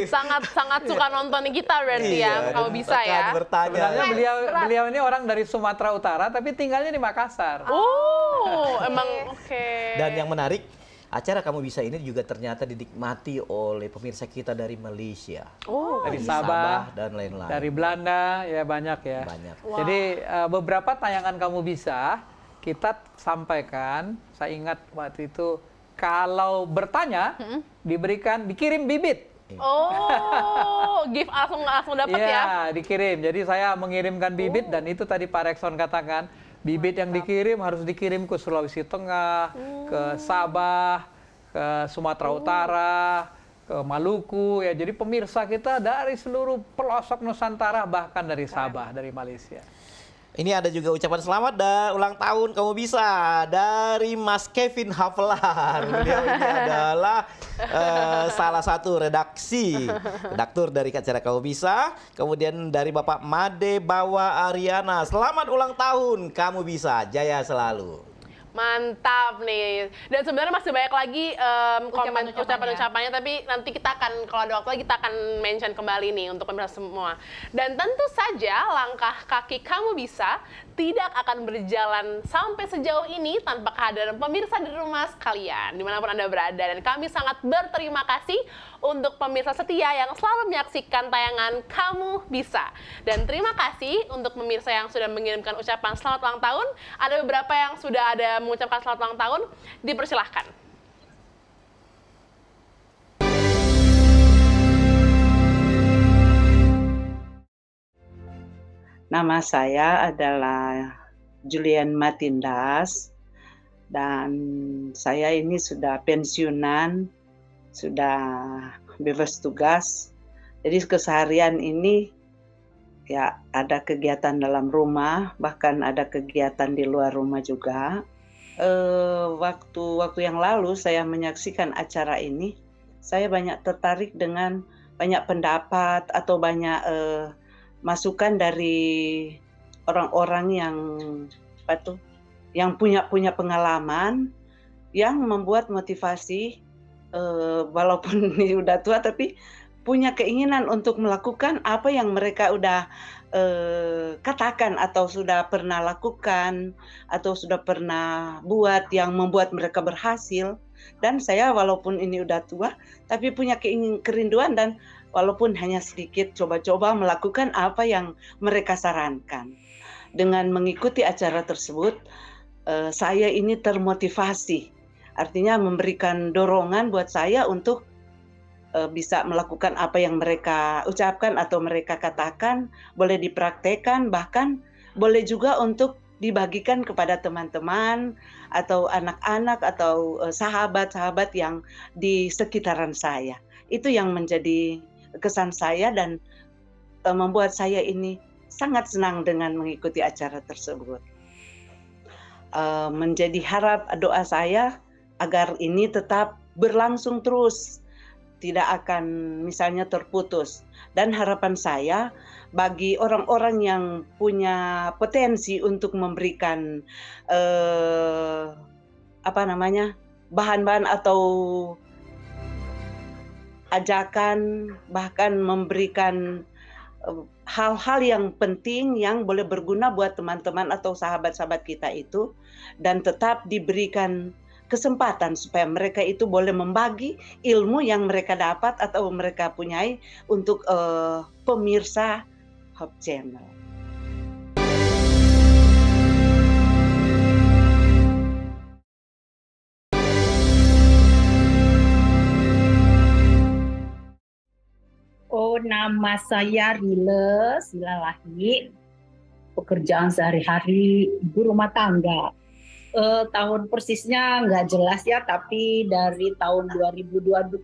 Sangat suka nonton kita berarti ya, kalau bisa ya. Sebenarnya beliau ini orang dari Sumatera Utara tapi tinggalnya di Makassar. Oh, emang oke. Dan yang menarik, acara kamu bisa ini juga ternyata dinikmati oleh pemirsa kita dari Malaysia. Oh, dari Sabah dan lain-lain. Dari Belanda ya banyak ya. Banyak. Jadi beberapa tayangan kamu bisa kita sampaikan. Saya ingat waktu itu kalau bertanya dikirim bibit. Oh, gift langsung dapat ya? Iya, dikirim. Jadi saya mengirimkan bibit dan itu tadi Pak Rekson katakan bibit yang dikirim harus dikirim ke Sulawesi Tengah, ke Sabah, ke Sumatera Utara, ke Maluku ya. Jadi pemirsa kita dari seluruh pelosok Nusantara bahkan dari Sabah, dari Malaysia. Ini ada juga ucapan selamat dan ulang tahun kamu bisa dari Mas Kevin Haflan. Beliau ini adalah salah satu redaktur dari acara kamu bisa. Kemudian dari Bapak Made Bawa Ariana, selamat ulang tahun kamu bisa, jaya selalu. Mantap nih. Dan sebenarnya masih banyak lagi ucapan-ucapannya, tapi nanti kita akan, kalau ada waktu lagi, kita akan mention kembali nih untuk pemirsa semua. Dan tentu saja langkah kaki kamu bisa tidak akan berjalan sampai sejauh ini tanpa kehadiran pemirsa di rumah sekalian, dimanapun Anda berada. Dan kami sangat berterima kasih untuk pemirsa setia yang selalu menyaksikan tayangan Kamu Bisa. Dan terima kasih untuk pemirsa yang sudah mengirimkan ucapan selamat ulang tahun. Ada beberapa yang sudah ada mengucapkan selamat ulang tahun, dipersilahkan. Nama saya adalah Julian Matindas dan saya ini sudah pensiunan, sudah bebas tugas. Jadi keseharian ini ya ada kegiatan dalam rumah, bahkan ada kegiatan di luar rumah juga. Waktu yang lalu saya menyaksikan acara ini, saya banyak tertarik dengan banyak pendapat atau banyak masukan dari orang-orang yang punya pengalaman, yang membuat motivasi walaupun ini udah tua tapi punya keinginan untuk melakukan apa yang mereka udah katakan atau sudah pernah lakukan atau sudah pernah buat yang membuat mereka berhasil. Dan saya walaupun ini udah tua tapi punya kerinduan dan walaupun hanya sedikit coba-coba melakukan apa yang mereka sarankan. Dengan mengikuti acara tersebut, saya ini termotivasi. Artinya memberikan dorongan buat saya untuk bisa melakukan apa yang mereka ucapkan atau mereka katakan, boleh dipraktekkan, bahkan boleh juga untuk dibagikan kepada teman-teman atau anak-anak atau sahabat-sahabat yang di sekitaran saya. Itu yang menjadi kesan saya dan membuat saya ini sangat senang dengan mengikuti acara tersebut. Menjadi harap doa saya agar ini tetap berlangsung terus, tidak akan misalnya terputus. Dan harapan saya bagi orang-orang yang punya potensi untuk memberikan bahan-bahan atau ajakan, bahkan memberikan hal-hal yang penting yang boleh berguna buat teman-teman atau sahabat-sahabat kita itu, dan tetap diberikan kesempatan supaya mereka itu boleh membagi ilmu yang mereka dapat atau mereka punyai untuk pemirsa Hope Channel. Oh, nama saya Rile Silalahi. Pekerjaan sehari-hari ibu rumah tangga. Tahun persisnya nggak jelas ya, tapi dari tahun 2022.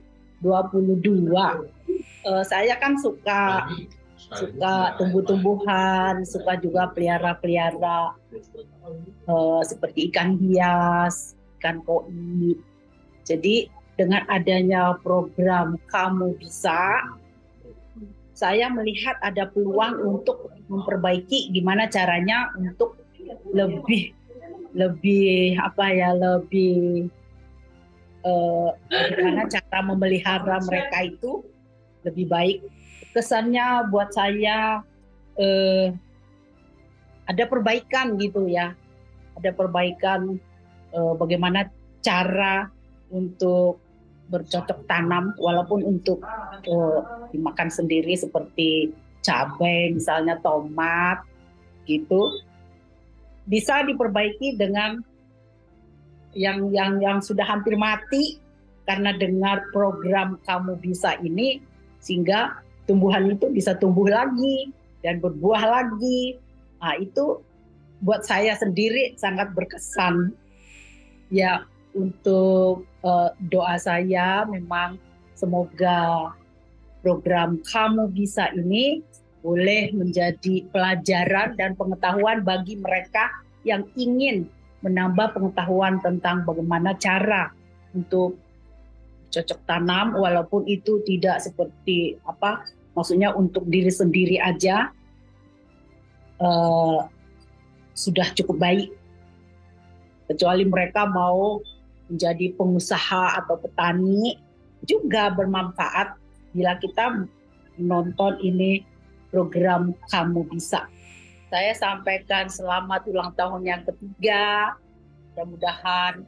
Saya kan suka tumbuh-tumbuhan, suka juga pelihara seperti ikan hias, ikan koi. Jadi dengan adanya program Kamu Bisa, saya melihat ada peluang untuk memperbaiki gimana caranya untuk lebih bagaimana cara memelihara mereka itu lebih baik. Kesannya buat saya ada perbaikan gitu ya, ada perbaikan bagaimana cara untuk bercocok tanam, walaupun untuk dimakan sendiri seperti cabai, misalnya tomat, gitu, bisa diperbaiki dengan yang sudah hampir mati karena dengar program Kamu Bisa ini, sehingga tumbuhan itu bisa tumbuh lagi dan berbuah lagi. Nah, itu buat saya sendiri sangat berkesan. Ya, untuk doa saya memang semoga program Kamu Bisa ini boleh menjadi pelajaran dan pengetahuan bagi mereka yang ingin menambah pengetahuan tentang bagaimana cara untuk cocok tanam, walaupun itu tidak seperti maksudnya untuk diri sendiri aja sudah cukup baik. Kecuali mereka mau menjadi pengusaha atau petani, juga bermanfaat bila kita menonton ini program Kamu Bisa. Saya sampaikan selamat ulang tahun yang ketiga. Mudah-mudahan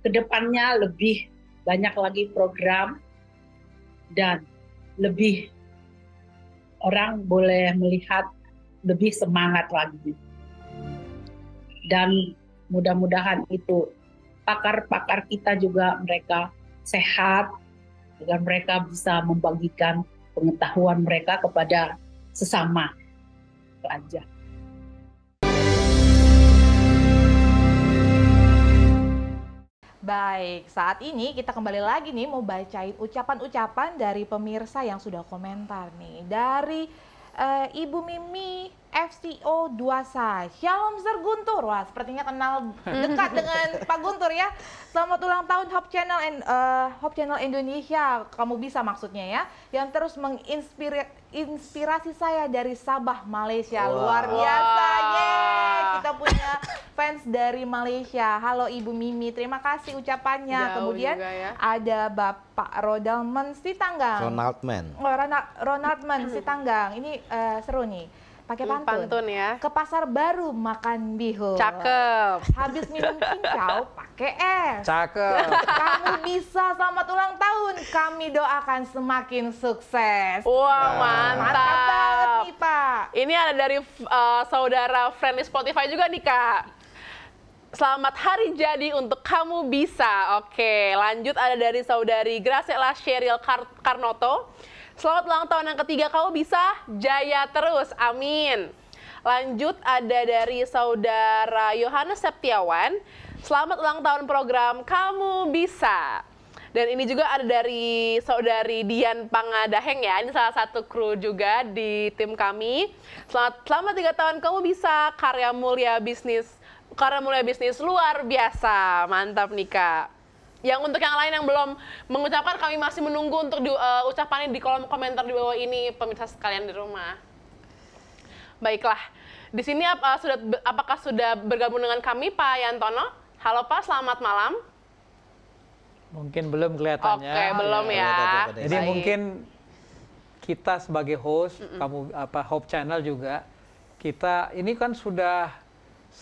kedepannya lebih banyak lagi program dan lebih orang boleh melihat lebih semangat lagi. Dan mudah-mudahan itu pakar-pakar kita juga mereka sehat, agar mereka bisa membagikan pengetahuan mereka kepada sesama. Itu aja. Baik, saat ini kita kembali lagi nih mau bacain ucapan-ucapan dari pemirsa yang sudah komentar nih. Dari Ibu Mimi FCO Duasa, Shalom Sir Guntur. Wah, sepertinya kenal dekat dengan Pak Guntur ya. Selamat ulang tahun Hope Channel Indonesia, Kamu Bisa maksudnya ya, yang terus menginspirasi saya dari Sabah, Malaysia. Luar biasa, yeay, kita punya fans dari Malaysia. Halo Ibu Mimi, terima kasih ucapannya. Jauh kemudian juga ya. ada Bapak Rodalman Sitanggang. Ronaldman Sitanggang. Ini seru nih. Pakai pantun ya. Ke pasar baru makan bihun. Cakep. Habis minum cincau pakai es. Cakep. Kamu Bisa, selamat ulang tahun. Kami doakan semakin sukses. Wah, mantap. Mantap banget nih, Pak. Ini ada dari saudara friendly Spotify juga nih, Kak. Selamat hari jadi untuk Kamu Bisa. Oke, lanjut ada dari saudari Graciela Sheryl Karnoto. Selamat ulang tahun yang ketiga, Kamu Bisa jaya terus, amin. Lanjut ada dari saudara Yohanes Septiawan. Selamat ulang tahun program Kamu Bisa. Dan ini juga ada dari saudari Dian Pangadaheng ya. Ini salah satu kru juga di tim kami. Selamat 3 tahun Kamu Bisa, karya mulia bisnis luar biasa. Mantap nih, Kak. Yang untuk yang lain yang belum mengucapkan, kami masih menunggu untuk ucapannya di kolom komentar di bawah ini, pemirsa sekalian di rumah. Baiklah, di sini apakah sudah bergabung dengan kami Pak Yantono? Halo Pak, selamat malam. Mungkin belum kelihatannya. Oke, belum ya. Jadi mungkin kita sebagai host, Hope Channel juga, kita ini kan sudah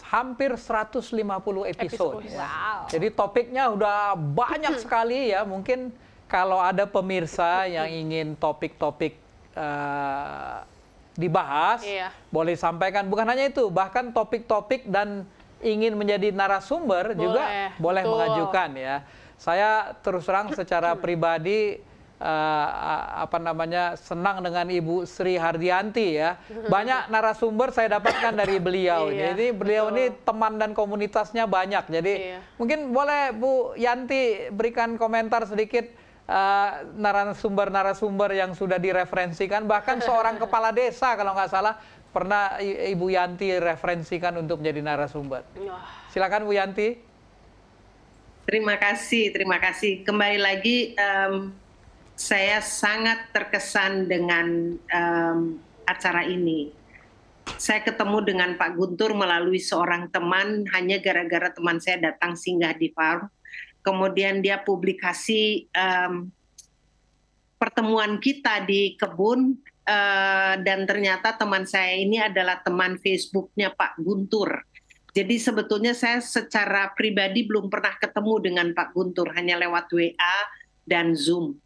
hampir 150 episode. Ya. Wow. Jadi topiknya udah banyak sekali ya. Mungkin kalau ada pemirsa yang ingin topik-topik dibahas, boleh sampaikan. Bukan hanya itu, bahkan topik-topik dan ingin menjadi narasumber juga boleh mengajukan ya. Saya terus terang secara pribadi senang dengan Ibu Sri Hardianti ya. Banyak narasumber saya dapatkan dari beliau. Jadi beliau ini teman dan komunitasnya banyak. Jadi mungkin boleh Bu Yanti berikan komentar sedikit narasumber-narasumber yang sudah direferensikan. Bahkan seorang kepala desa kalau nggak salah pernah Ibu Yanti referensikan untuk menjadi narasumber. Silakan Bu Yanti. Terima kasih. Kembali lagi, saya sangat terkesan dengan acara ini. Saya ketemu dengan Pak Guntur melalui seorang teman, hanya gara-gara teman saya datang singgah di farm. Kemudian dia publikasi pertemuan kita di kebun, dan ternyata teman saya ini adalah teman Facebooknya Pak Guntur. Jadi sebetulnya saya secara pribadi belum pernah ketemu dengan Pak Guntur, hanya lewat WA dan Zoom.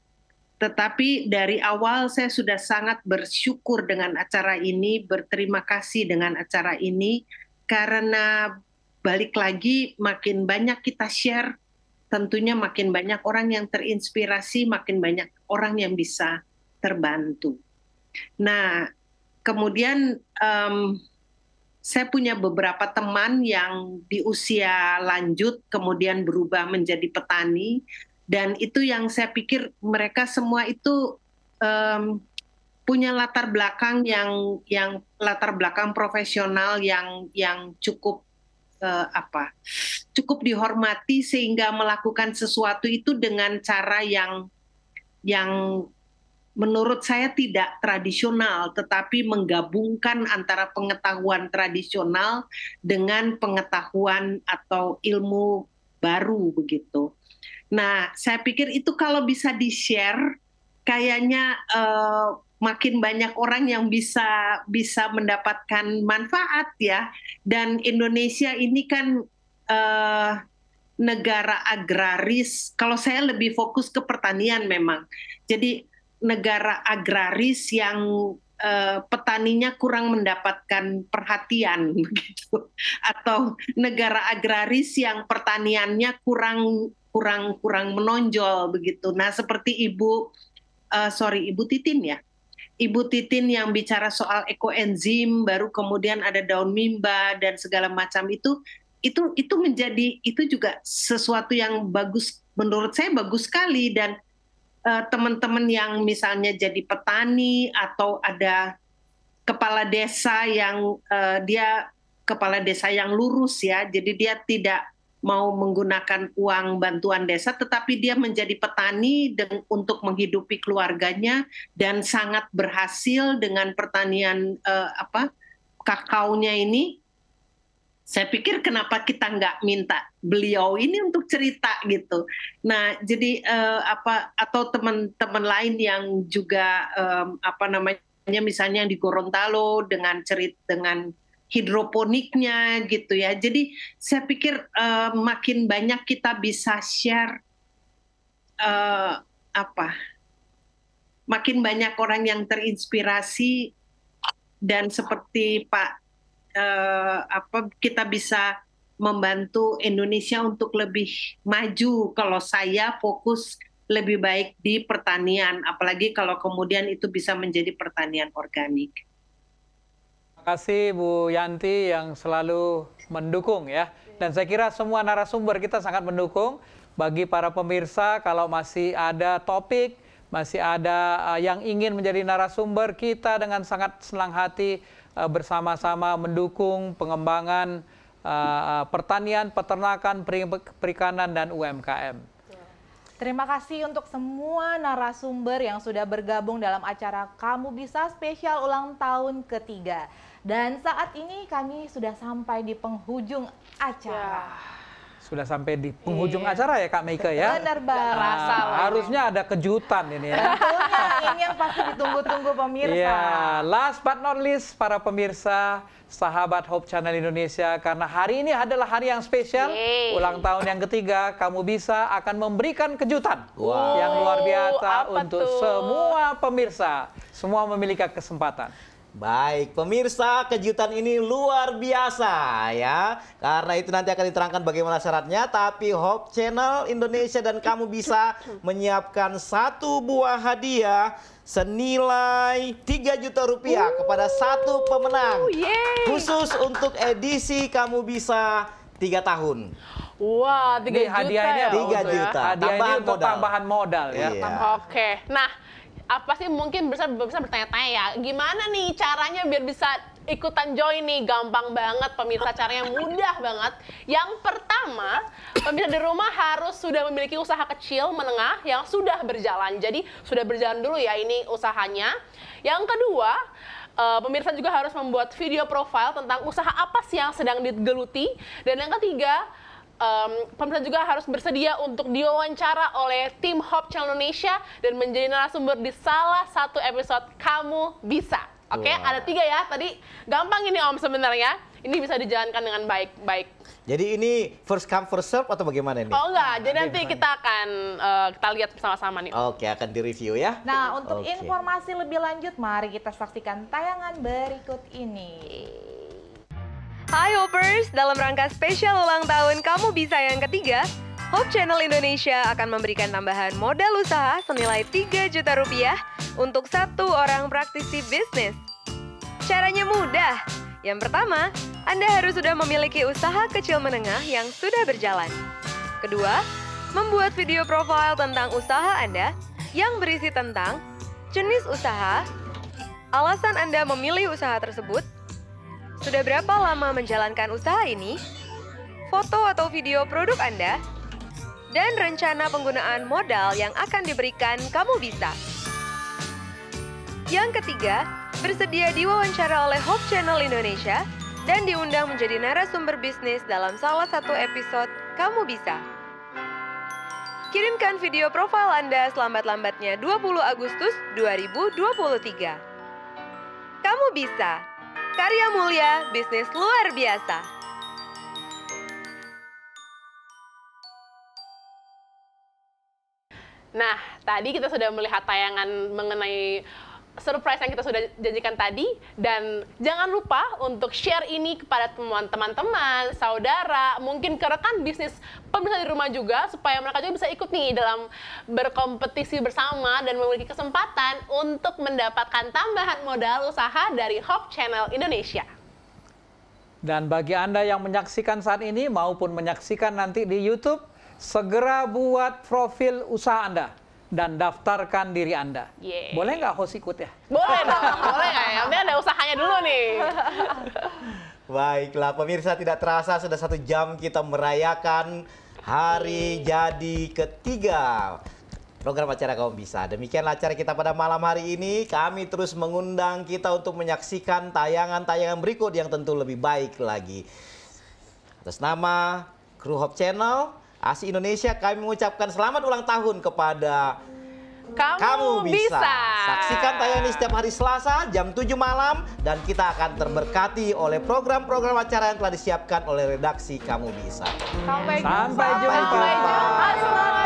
Tetapi dari awal saya sudah sangat bersyukur dengan acara ini, berterima kasih dengan acara ini, karena balik lagi makin banyak kita share, tentunya makin banyak orang yang terinspirasi, makin banyak orang yang bisa terbantu. Nah, kemudian saya punya beberapa teman yang di usia lanjut kemudian berubah menjadi petani, dan itu yang saya pikir mereka semua itu punya latar belakang yang latar belakang profesional yang cukup cukup dihormati, sehingga melakukan sesuatu itu dengan cara yang menurut saya tidak tradisional, tetapi menggabungkan antara pengetahuan tradisional dengan pengetahuan atau ilmu baru begitu. Nah, saya pikir itu kalau bisa di-share, kayaknya makin banyak orang yang bisa mendapatkan manfaat ya. Dan Indonesia ini kan negara agraris. Kalau saya lebih fokus ke pertanian memang. Jadi negara agraris yang petaninya kurang mendapatkan perhatian begitu, atau negara agraris yang pertaniannya kurang menonjol begitu. Nah, seperti Ibu Titin ya, Ibu Titin yang bicara soal ekoenzim, baru kemudian ada daun mimba dan segala macam itu juga sesuatu yang bagus, menurut saya bagus sekali. Dan teman-teman yang misalnya jadi petani atau ada kepala desa yang dia kepala desa yang lurus ya, jadi dia tidak mau menggunakan uang bantuan desa, tetapi dia menjadi petani untuk menghidupi keluarganya dan sangat berhasil dengan pertanian kakaonya ini. Saya pikir kenapa kita nggak minta beliau ini untuk cerita gitu. Nah, jadi atau teman-teman lain yang juga misalnya di Gorontalo dengan hidroponiknya gitu ya. Jadi saya pikir makin banyak kita bisa share makin banyak orang yang terinspirasi, dan seperti Pak kita bisa membantu Indonesia untuk lebih maju kalau saya fokus lebih baik di pertanian, apalagi kalau kemudian itu bisa menjadi pertanian organik. Terima kasih Bu Yanti yang selalu mendukung ya. Dan saya kira semua narasumber kita sangat mendukung. Bagi para pemirsa, kalau masih ada topik, masih ada yang ingin menjadi narasumber, kita dengan sangat senang hati bersama-sama mendukung pengembangan pertanian, peternakan, perikanan, dan UMKM. Terima kasih untuk semua narasumber yang sudah bergabung dalam acara Kamu Bisa spesial ulang tahun ketiga. Dan saat ini kami sudah sampai di penghujung acara. Sudah sampai di penghujung acara ya Kak Meike ya. Benar banget. Harusnya ada kejutan ini ya. Tentunya ini yang pasti ditunggu-tunggu pemirsa. Iya, last but not least para pemirsa, sahabat Hope Channel Indonesia, karena hari ini adalah hari yang spesial, ulang tahun yang ketiga, Kamu Bisa akan memberikan kejutan yang luar biasa untuk semua pemirsa. Semua memiliki kesempatan. Baik, pemirsa, kejutan ini luar biasa ya. Karena itu nanti akan diterangkan bagaimana syaratnya. Tapi Hope Channel Indonesia dan Kamu Bisa menyiapkan 1 buah hadiah senilai 3 juta rupiah kepada 1 pemenang. Khusus untuk edisi Kamu Bisa 3 tahun. Wah, 3 juta hadiahnya ya? 3 juta. Hadiah ini untuk tambahan modal ya. Oke, nah apa sih mungkin bisa bertanya-tanya ya, gimana nih caranya biar bisa ikutan join nih? Gampang banget pemirsa, caranya mudah banget. Yang pertama, pemirsa di rumah harus sudah memiliki usaha kecil menengah yang sudah berjalan. Jadi sudah berjalan dulu ya ini usahanya. Yang kedua, pemirsa juga harus membuat video profile tentang usaha apa sih yang sedang digeluti. Dan yang ketiga, pemirsa juga harus bersedia untuk diwawancara oleh tim Hope Channel Indonesia dan menjadi narasumber di salah satu episode Kamu Bisa. Oke, ada 3 ya. Tadi gampang ini Om sebenarnya. Ini bisa dijalankan dengan baik-baik. Jadi ini first come first serve atau bagaimana ini? Oh enggak, jadi nanti kita akan kita lihat bersama-sama nih. Oke, akan direview ya. Nah, untuk informasi lebih lanjut, mari kita saksikan tayangan berikut ini. Hai Hoppers, dalam rangka spesial ulang tahun Kamu Bisa yang ketiga, Hope Channel Indonesia akan memberikan tambahan modal usaha senilai 3 juta rupiah untuk 1 orang praktisi bisnis. Caranya mudah. Yang pertama, Anda harus sudah memiliki usaha kecil menengah yang sudah berjalan. Kedua, membuat video profile tentang usaha Anda yang berisi tentang jenis usaha, alasan Anda memilih usaha tersebut, sudah berapa lama menjalankan usaha ini, foto atau video produk Anda, dan rencana penggunaan modal yang akan diberikan Kamu Bisa. Yang ketiga, bersedia diwawancara oleh Hope Channel Indonesia dan diundang menjadi narasumber bisnis dalam salah satu episode Kamu Bisa. Kirimkan video profil Anda selambat-lambatnya 20 Agustus 2023. Kamu Bisa. Karya mulia, bisnis luar biasa. Nah, tadi kita sudah melihat tayangan mengenai surprise yang kita sudah janjikan tadi. Dan jangan lupa untuk share ini kepada teman-teman, saudara, mungkin ke rekan bisnis pemirsa di rumah juga, supaya mereka juga bisa ikut nih dalam berkompetisi bersama dan memiliki kesempatan untuk mendapatkan tambahan modal usaha dari Hope Channel Indonesia. Dan bagi Anda yang menyaksikan saat ini maupun menyaksikan nanti di YouTube, segera buat profil usaha Anda dan daftarkan diri Anda. Boleh nggak host ikut ya? Boleh dong, boleh nggak ya? Nanti ada usahanya dulu nih. Baiklah pemirsa, tidak terasa sudah 1 jam kita merayakan hari jadi ketiga program acara Kamu Bisa. Demikianlah acara kita pada malam hari ini. Kami terus mengundang kita untuk menyaksikan tayangan-tayangan berikut yang tentu lebih baik lagi. Atas nama kru Hope Channel, ASI Indonesia, kami mengucapkan selamat ulang tahun kepada Kamu Bisa. Saksikan tayangan ini setiap hari Selasa jam 7 malam dan kita akan terberkati oleh program-program acara yang telah disiapkan oleh redaksi Kamu Bisa. Sampai jumpa.